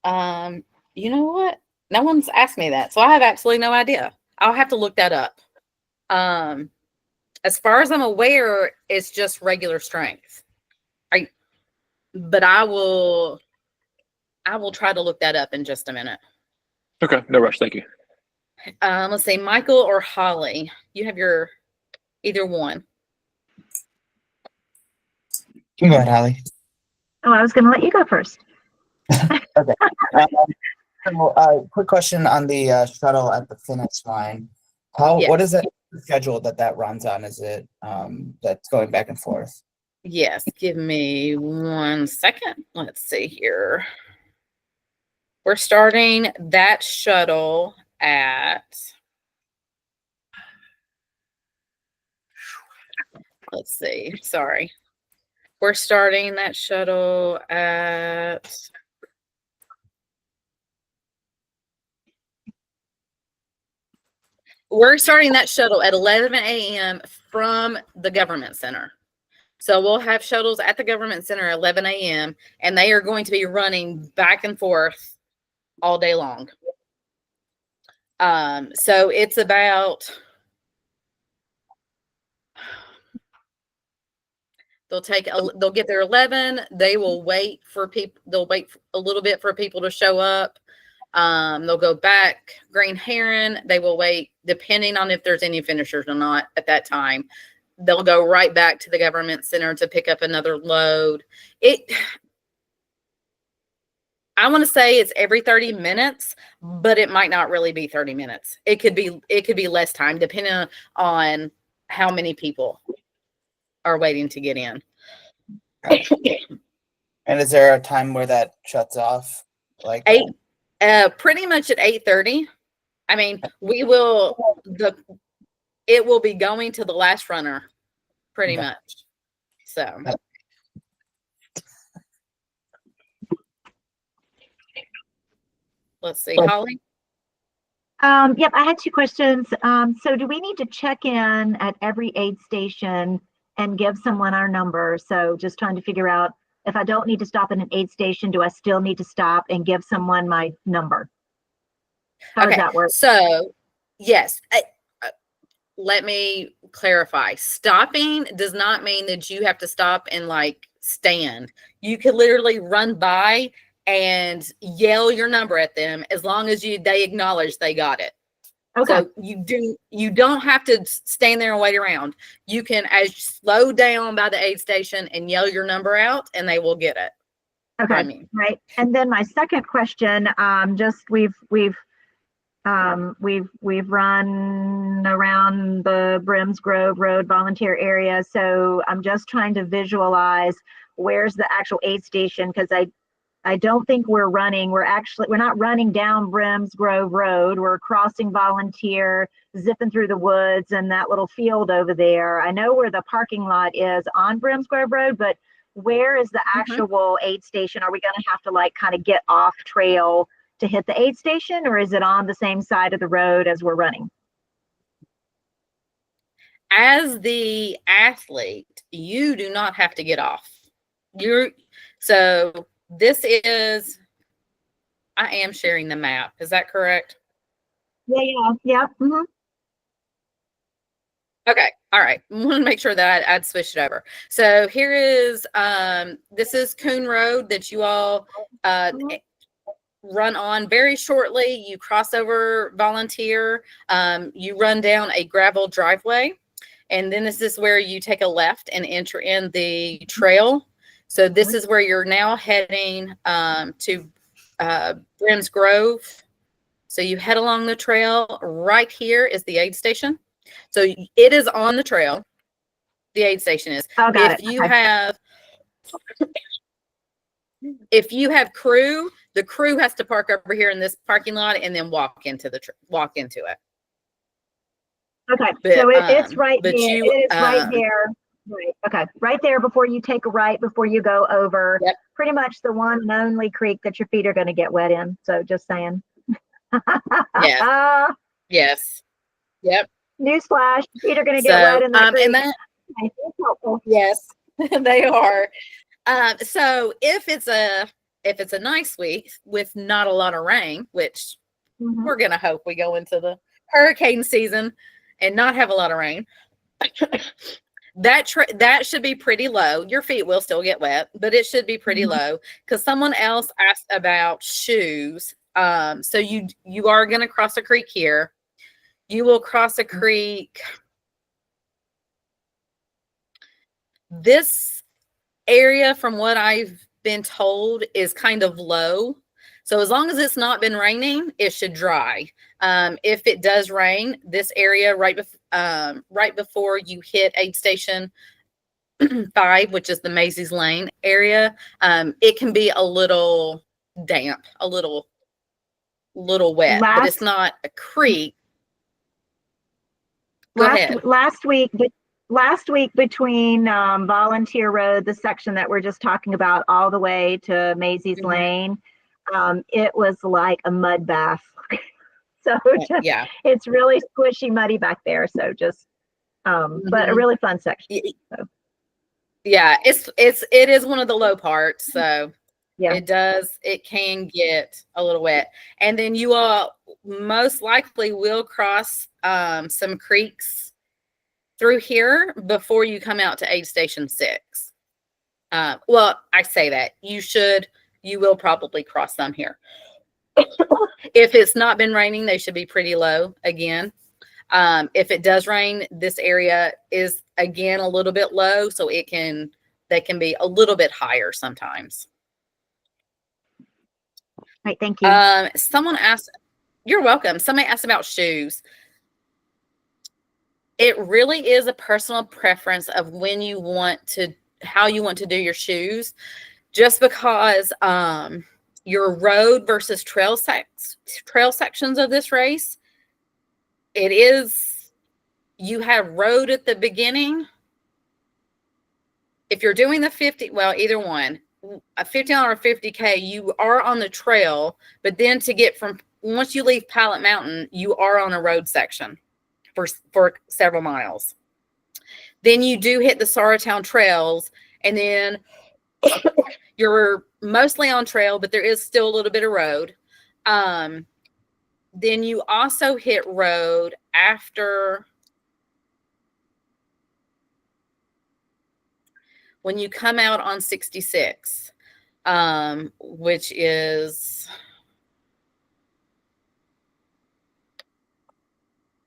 You know what? No one's asked me that, so I have absolutely no idea. I'll have to look that up. As far as I'm aware, it's just regular strength. But I will try to look that up in just a minute. Okay, no rush. Thank you. Let's see, Michael or Holly. You have your either one. You can go ahead, Holly. Oh, I was going to let you go first. Okay. Quick question on the shuttle at the finish line. Yes. What is it schedule that runs on? Is it that's going back and forth? Yes, give me 1 second. Let's see here. We're starting that shuttle at, let's see, sorry. We're starting that shuttle at, we're starting that shuttle at 11 a.m. from the government center. So we'll have shuttles at the government center at 11 a.m. and they are going to be running back and forth all day long. So it's about, they'll get there 11. They will wait for people. They'll wait a little bit for people to show up. They'll go back Green Heron. They will wait depending on if there's any finishers or not at that time. They'll go right back to the government center to pick up another load. I want to say it's every 30 minutes, but it might not really be 30 minutes. It could be less time depending on how many people are waiting to get in. And is there a time where that shuts off? Like 8 Pretty much at 8:30. I mean, it will be going to the last runner, pretty Okay. much. So. Let's see, Holly. Yep, I had two questions. So do we need to check in at every aid station and give someone our number? So just trying to figure out if I don't need to stop at an aid station, do I still need to stop and give someone my number? How does that work? So, yes. Let me clarify. Stopping does not mean that you have to stop and like stand. You could literally run by and yell your number at them as long as they acknowledge they got it. Okay. So you don't have to stand there and wait around. You can slow down by the aid station and yell your number out, and they will get it. Okay. Right. And then my second question, we've run around the Brims Grove Road volunteer area. So I'm just trying to visualize where's the actual aid station, because I don't think we're not running down Brims Grove Road. We're crossing Volunteer, zipping through the woods and that little field over there. I know where the parking lot is on Brims Grove Road, but where is the actual aid station? Are we going to have to like kind of get off trail to hit the aid station, or is it on the same side of the road as we're running? As the athlete, you do not have to get off. This is, I am sharing the map. Is that correct? Yeah. Mm-hmm. Okay. All right. I want to make sure that I'd switched it over. So here is, this is Coon Road that you all run on very shortly. You cross over Volunteer. You run down a gravel driveway. And then this is where you take a left and enter in the trail. So this is where you're now heading to Brims Grove. So you head along the trail. Right here is the aid station. So it is on the trail. The aid station is. Oh, got it. If you have crew, the crew has to park over here in this parking lot and then walk into it. Okay, but, so it's right there. You, it is right there. Right. Okay, right there before you take a right, before you go over. Yep. Pretty much the one and only creek that your feet are going to get wet in. So just saying. Yeah. Yes. Yep. Newsflash: feet are going to get wet in that creek. And that, yes, they are. So if it's a nice week with not a lot of rain, which we're going to hope we go into the hurricane season and not have a lot of rain, that should be pretty low. Your feet will still get wet, but it should be pretty low, because someone else asked about shoes. So you are going to cross a creek here. You will cross a creek. This area, from what I've been told, is kind of low. So as long as it's not been raining, it should dry. If it does rain, this area right before you hit aid station 5, which is the Macy's Lane area, it can be a little damp, a little wet, but it's not a creek. Go ahead. Last week between Volunteer Road, the section that we're just talking about, all the way to Macy's Lane, it was like a mud bath. So it's really squishy, muddy back there. So just, but a really fun section. So. Yeah, it is one of the low parts. So yeah, it can get a little wet. And then you all most likely will cross some creeks through here before you come out to aid station 6. Well, I say that you will probably cross some here. If it's not been raining, they should be pretty low again. If it does rain, this area is again a little bit low, so they can be a little bit higher sometimes. Right, thank you. Someone asked, you're welcome. Somebody asked about shoes. It really is a personal preference of how you want to do your shoes. Just because your road versus trail sections of this race, it is, you have road at the beginning. If you're doing the 50, well, either one, a 50 or a 50K, you are on the trail, but then to get from, once you leave Pilot Mountain, you are on a road section for several miles. Then you do hit the Sorrowtown trails, and then you're mostly on trail, but there is still a little bit of road. Then you also hit road after, when you come out on 66, which is,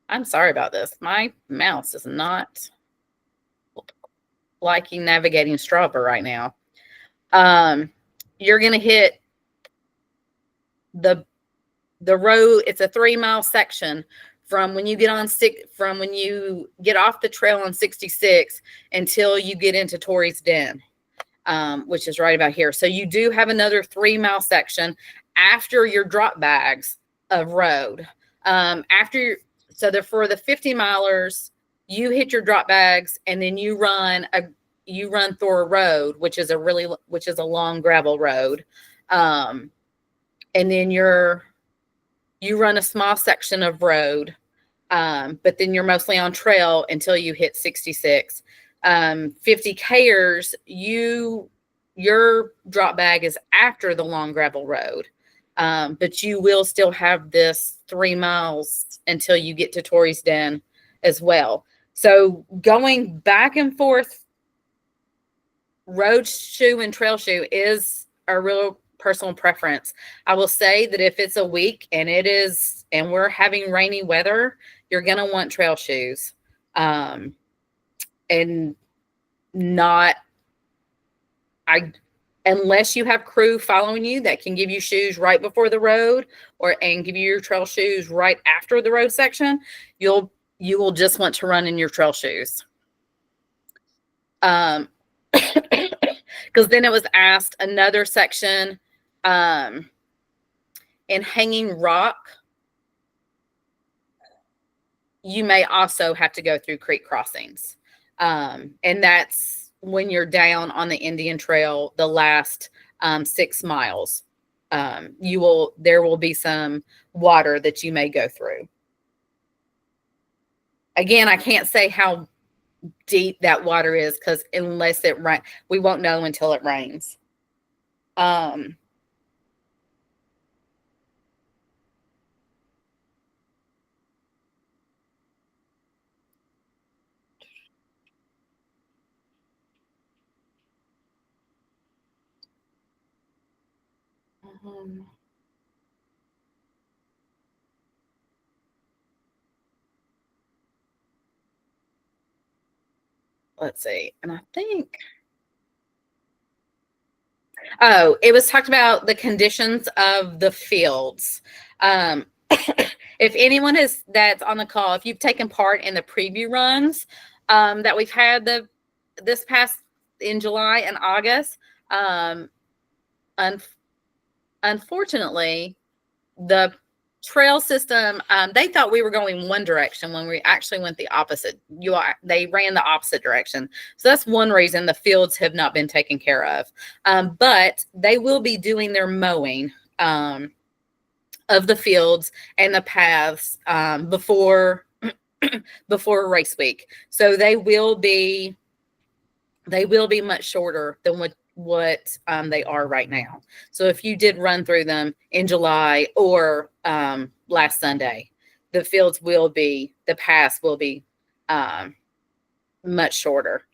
I'm sorry about this. My mouse is not liking navigating Strava right now. You're going to hit the road. It's a 3-mile section from when you get on from when you get off the trail on 66 until you get into Torrey's Den, which is right about here. So you do have another 3-mile section after your drop bags of road. For the 50 milers, you hit your drop bags, and then you run Thor Road, which is a long gravel road. And then you run a small section of road, but then you're mostly on trail until you hit 66. 50Kers, your drop bag is after the long gravel road. But you will still have this 3 miles until you get to Torrey's Den as well. So going back and forth, road shoe and trail shoe is a real personal preference. I will say that if it's a week and we're having rainy weather, you're going to want trail shoes. And unless you have crew following you that can give you shoes right before the road and give you your trail shoes right after the road section, you will just want to run in your trail shoes. Because then it was asked another section in Hanging Rock, you may also have to go through creek crossings. And that's when you're down on the Indian Trail, the last 6 miles. There will be some water that you may go through. Again, I can't say how deep that water is, because unless it rains, we won't know until it rains. Let's see. And I think, it was talked about the conditions of the fields. If anyone that's on the call, if you've taken part in the preview runs that we've had this past in July and August, unfortunately, the trail system, they thought we were going one direction when we actually went the opposite. They ran the opposite direction. So that's one reason the fields have not been taken care of. But they will be doing their mowing of the fields and the paths before race week. So they will be much shorter than what they are right now. So if you did run through them in July or last Sunday, the paths will be much shorter.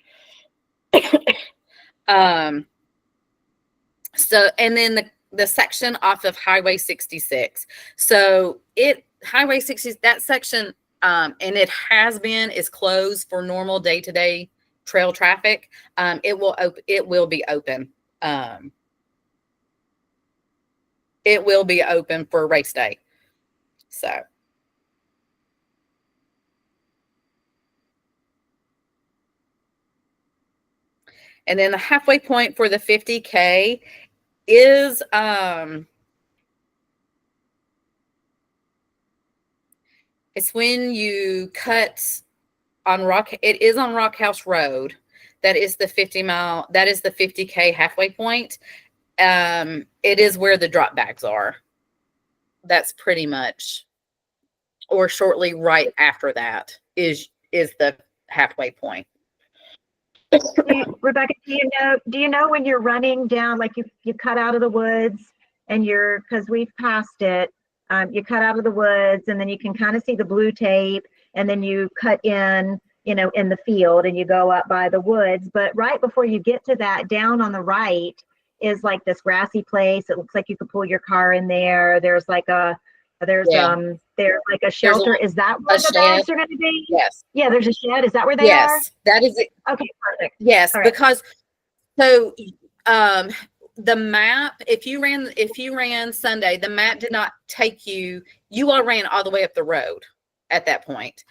So, and then the section off of Highway 66. So Highway 60, that section, and it is closed for normal day-to-day trail traffic. It will be open. It will be open for race day. So. And then the halfway point for the 50K is It's when you cut on Rock. It is on Rock House Road. That is the 50 mile. That is the 50K halfway point. It is where the drop bags are. That's pretty much, or shortly right after that is the halfway point. Rebecca, do you know when you're running down, like you cut out of the woods and because we've passed it, you cut out of the woods and then you can kind of see the blue tape and then you cut in, in the field and you go up by the woods. But right before you get to that, down on the right is like this grassy place. It looks like you could pull your car in there. There's like a shelter. Is that where the bags are going to be? Yes. Yeah, there's a shed. Is that where they are? Yes, that is it. Okay, perfect. Yes, All right. because the map, if you ran Sunday, the map did not take you. You all ran all the way up the road at that point.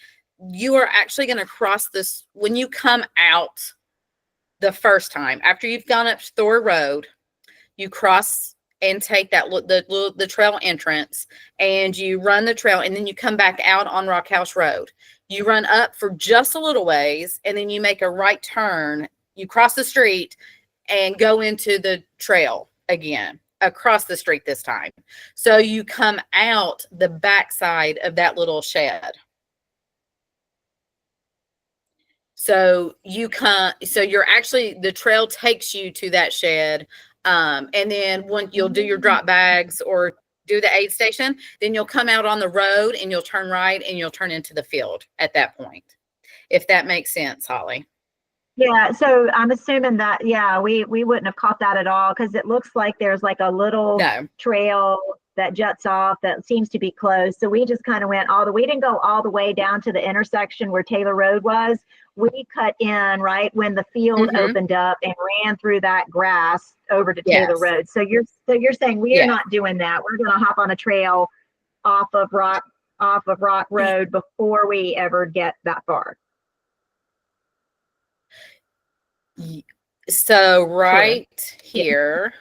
You are actually going to cross this when you come out the first time after you've gone up Thor Road. You cross and take that the trail entrance, and you run the trail, and then you come back out on Rock House Road. You run up for just a little ways, and then you make a right turn. You cross the street and go into the trail again, across the street this time. So you come out the backside of that little shed. So you're actually, the trail takes you to that shed. And then when you'll do your drop bags or do the aid station, then you'll come out on the road and you'll turn right and you'll turn into the field at that point. If that makes sense, Holly. Yeah, so I'm assuming that, we wouldn't have caught that at all because it looks like there's like a little trail that juts off that seems to be closed. So we just kind of we didn't go all the way down to the intersection where Taylor Road was. We cut in right when the field opened up and ran through that grass over to Taylor Road. So you're saying we are not doing that. We're going to hop on a trail off of Rock Road before we ever get that far. So right here,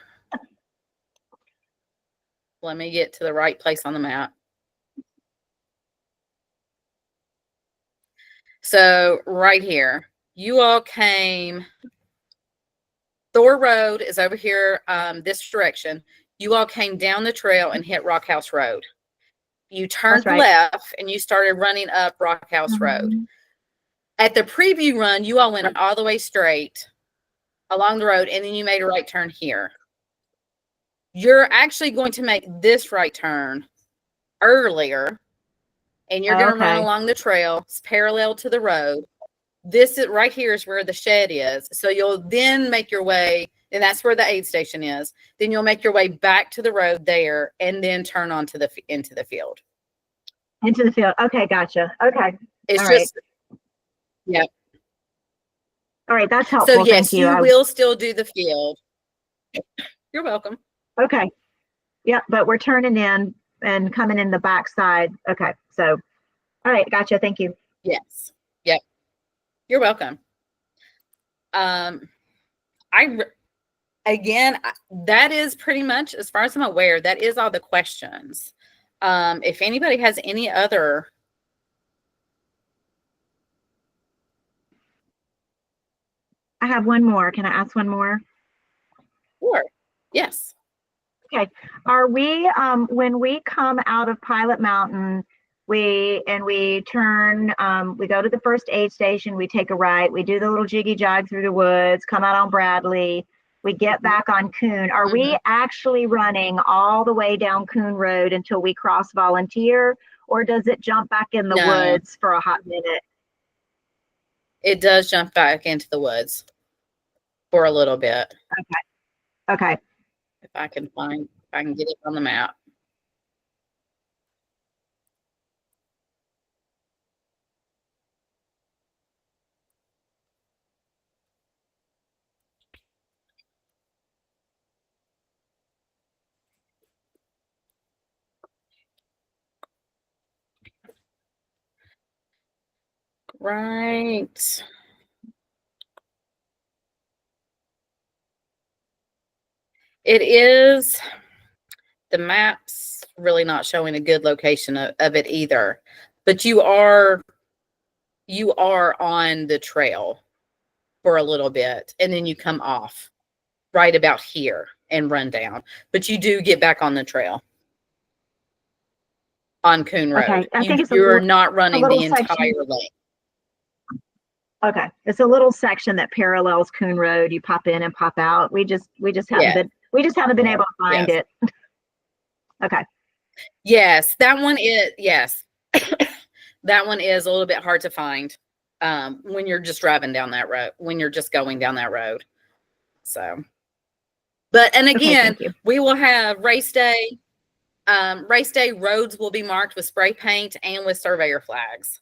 let me get to the right place on the map. So right here, you all came, Thor Road is over here, this direction. You all came down the trail and hit Rock House Road. You turned left and you started running up Rock House Road. At the preview run, you all went all the way straight along the road, and then you made a right turn here. You're actually going to make this right turn earlier, and you're going to run along the trail. It's parallel to the road. This is right here is where the shed is. So you'll then make your way, and that's where the aid station is. Then you'll make your way back to the road there, and then turn onto into the field. Into the field. Okay, gotcha. Okay. It's all just right. All right, that's helpful. So yes, thank you. You will still do the field. You're welcome. Okay. Yeah, but we're turning in and coming in the backside. Okay. So, all right, gotcha. Thank you. Yes. Yep. You're welcome. That is pretty much, as far as I'm aware, that is all the questions. If anybody has any other. I have one more. Can I ask one more? Sure. Yes. Okay. Are we, when we come out of Pilot Mountain, we turn, we go to the first aid station, we take a right, we do the little jiggy jog through the woods, come out on Bradley, we get back on Coon. Are we actually running all the way down Coon Road until we cross Volunteer, or does it jump back in the woods for a hot minute? It does jump back into the woods for a little bit. Okay. If I can get it on the map. Right. It is, the map's really not showing a good location of it either. but you are on the trail for a little bit, and then you come off right about here and run down. But you do get back on the trail on Coon Road. Okay, I think it's You're not running little the entire section. lane. Okay, it's a little section that parallels Coon Road. You pop in and pop out. We just haven't been able to find Yes. it. Okay. Yes, that one is, yes. That one is a little bit hard to find when you're just driving down that road, when you're just going down that road. So, but, and Okay, again, thank you. we will have race day. Race day roads will be marked with spray paint and with surveyor flags.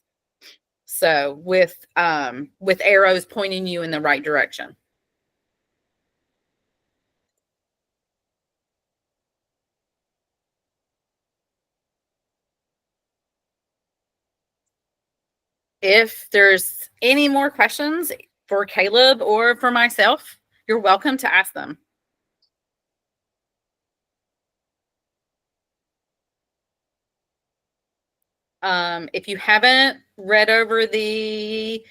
So with arrows pointing you in the right direction. If there's any more questions for Caleb or for myself, you're welcome to ask them. If you haven't read over the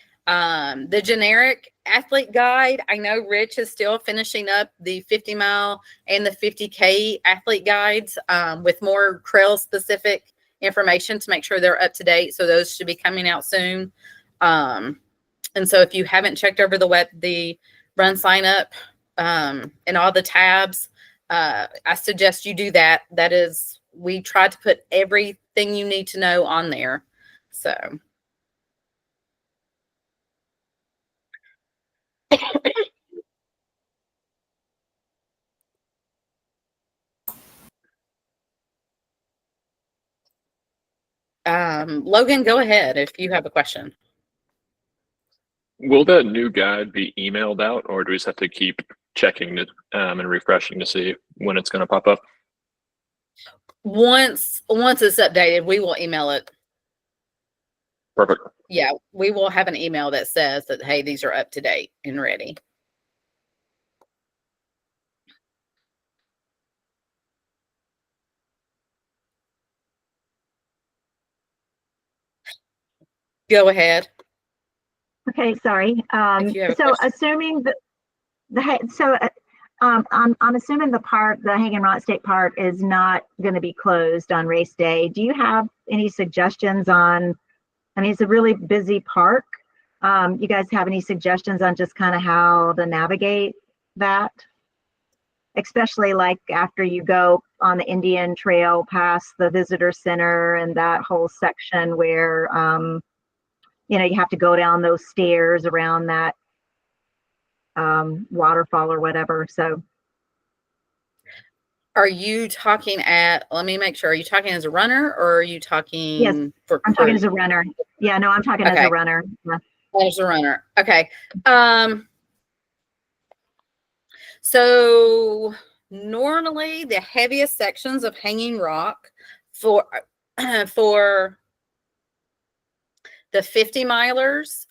generic athlete guide, I know Rich is still finishing up the 50 mile and the 50K athlete guides with more trail specific information to make sure they're up to date. So those should be coming out soon. And so if you haven't checked over the run sign up and all the tabs, I suggest you do that. We tried to put everything you need to know on there. So. Logan, go ahead if you have a question. Will that new guide be emailed out, or do we just have to keep checking it and refreshing to see when it's going to pop up? Once it's updated, we will email it. Perfect. Yeah, we will have an email that says that, hey, these are up to date and ready. Go ahead. Okay, sorry. If you have a So question. assuming that I'm assuming the Hanging Rock State Park is not going to be closed on race day. Do you have any suggestions on, I mean, it's a really busy park. You guys have any suggestions on just kind of how to navigate that? Especially like after you go on the Indian Trail past the visitor center and that whole section where, you have to go down those stairs around that waterfall or whatever. So Are you talking let me make sure, are you talking as a runner or are you talking yes, for I'm talking as a runner. Yeah, no, I'm talking as a runner. Yeah. As a runner. Okay. So normally the heaviest sections of Hanging Rock for the 50 milers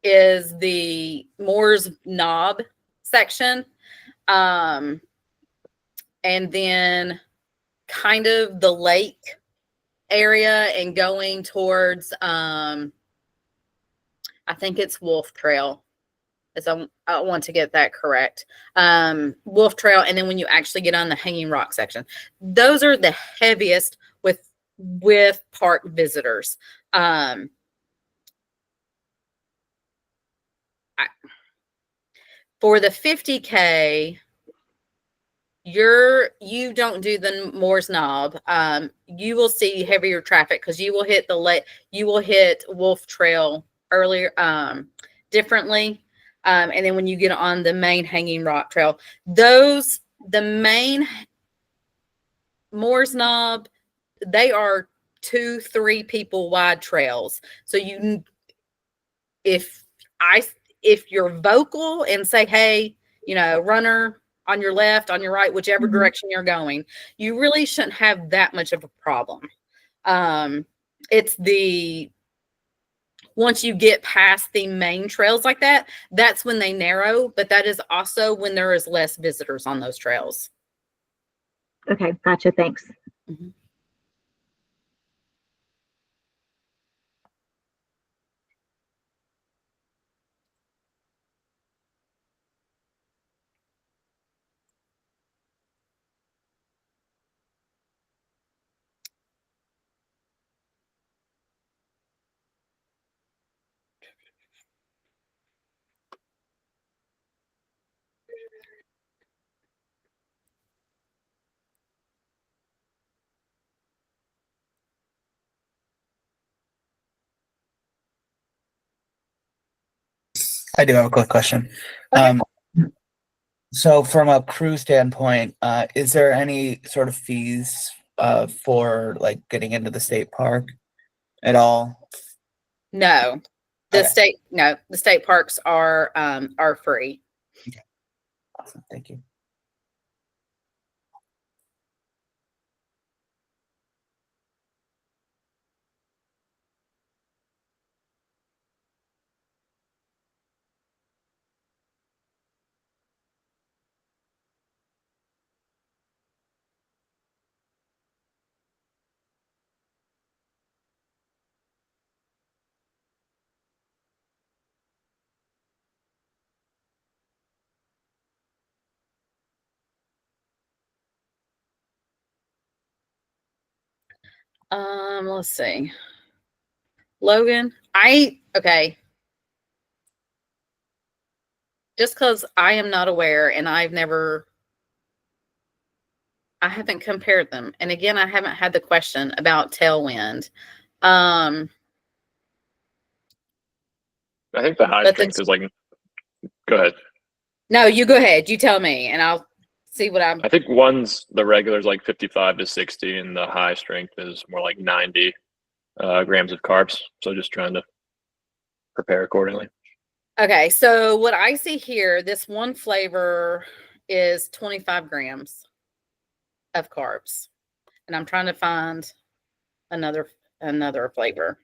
is the Moore's Knob section. And then kind of the lake area and going towards I think it's Wolf Trail. I want to get that correct. Wolf Trail, and then when you actually get on the Hanging Rock section, those are the heaviest with park visitors. For the 50K, you don't do the Moore's Knob. You will see heavier traffic because you will hit you will hit Wolf Trail earlier, differently. And then when you get on the main Hanging Rock Trail, the main Moore's Knob, they are 2-3 people wide trails. So if you're vocal and say, hey, runner on your left, on your right, whichever direction you're going, you really shouldn't have that much of a problem. It's once you get past the main trails like that, that's when they narrow, but that is also when there is less visitors on those trails. Okay, gotcha. Thanks. Mm-hmm. I do have a quick question. Okay. So from a crew standpoint, is there any sort of fees for like getting into the state park at all? No, Okay. the state parks are free. Awesome. Thank you. Let's see. Logan, okay. Just because I am not aware and I haven't compared them. And again, I haven't had the question about Tailwind. I think the high But strength is like, go ahead. no, you go ahead. You tell me and I'll see what I'm. I think the regular is like 55 to 60 and the high strength is more like 90 grams of carbs. So just trying to prepare accordingly. Okay, so what I see here, this one flavor is 25 grams of carbs. And I'm trying to find another flavor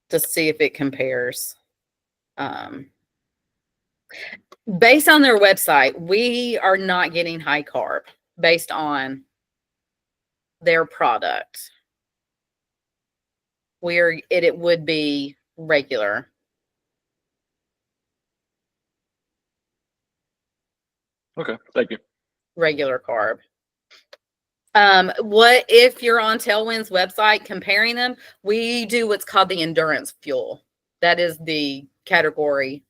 to see if it compares. Based on their website, we are not getting high carb based on their product. It would be regular. Okay, thank you. Regular carb. What if you're on Tailwind's website comparing them? We do what's called the endurance fuel. That is the category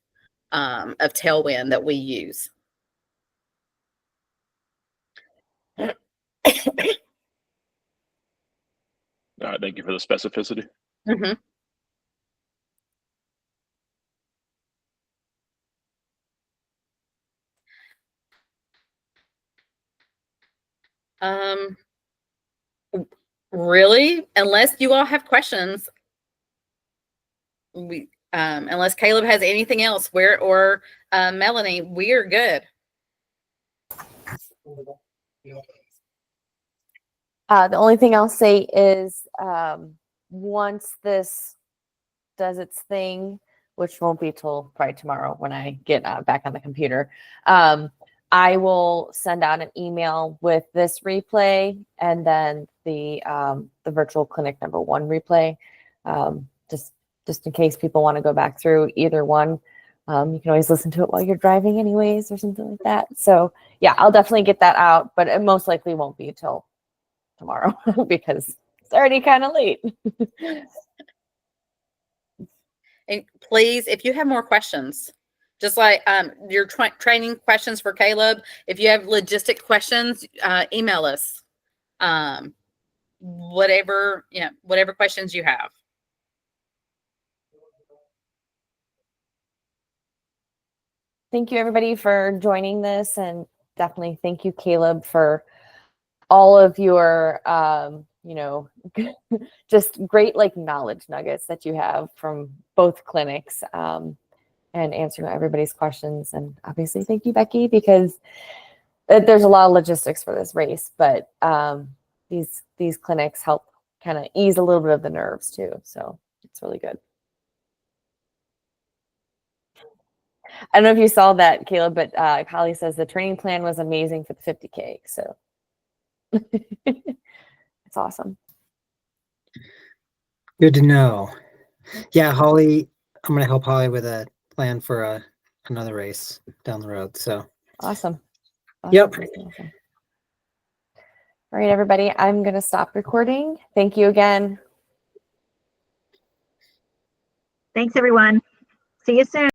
of Tailwind that we use. Thank you for the specificity. Mm-hmm. Really, unless you all have questions, unless Caleb has anything else, or Melanie, we are good. The only thing I'll say is once this does its thing, which won't be till probably tomorrow when I get back on the computer, I will send out an email with this replay and then the virtual clinic number 1 replay, just in case people want to go back through either one. You can always listen to it while you're driving anyways or something like that. So yeah, I'll definitely get that out, but it most likely won't be till tomorrow because it's already kind of late. And please, if you have more questions, just like your training questions for Caleb, if you have logistic questions, email us. Whatever questions you have. Thank you everybody for joining this, and definitely thank you, Caleb, for all of your just great knowledge nuggets that you have from both clinics, and answering everybody's questions. And obviously thank you, Becky, because there's a lot of logistics for this race, but these clinics help kind of ease a little bit of the nerves too, so it's really good. I don't know if you saw that, Caleb, but Holly says the training plan was amazing for the 50K. So it's awesome. Good to know. Yeah, Holly, I'm going to help Holly with a plan for another race down the road. So Awesome. Yep. Awesome. All right, everybody, I'm going to stop recording. Thank you again. Thanks, everyone. See you soon.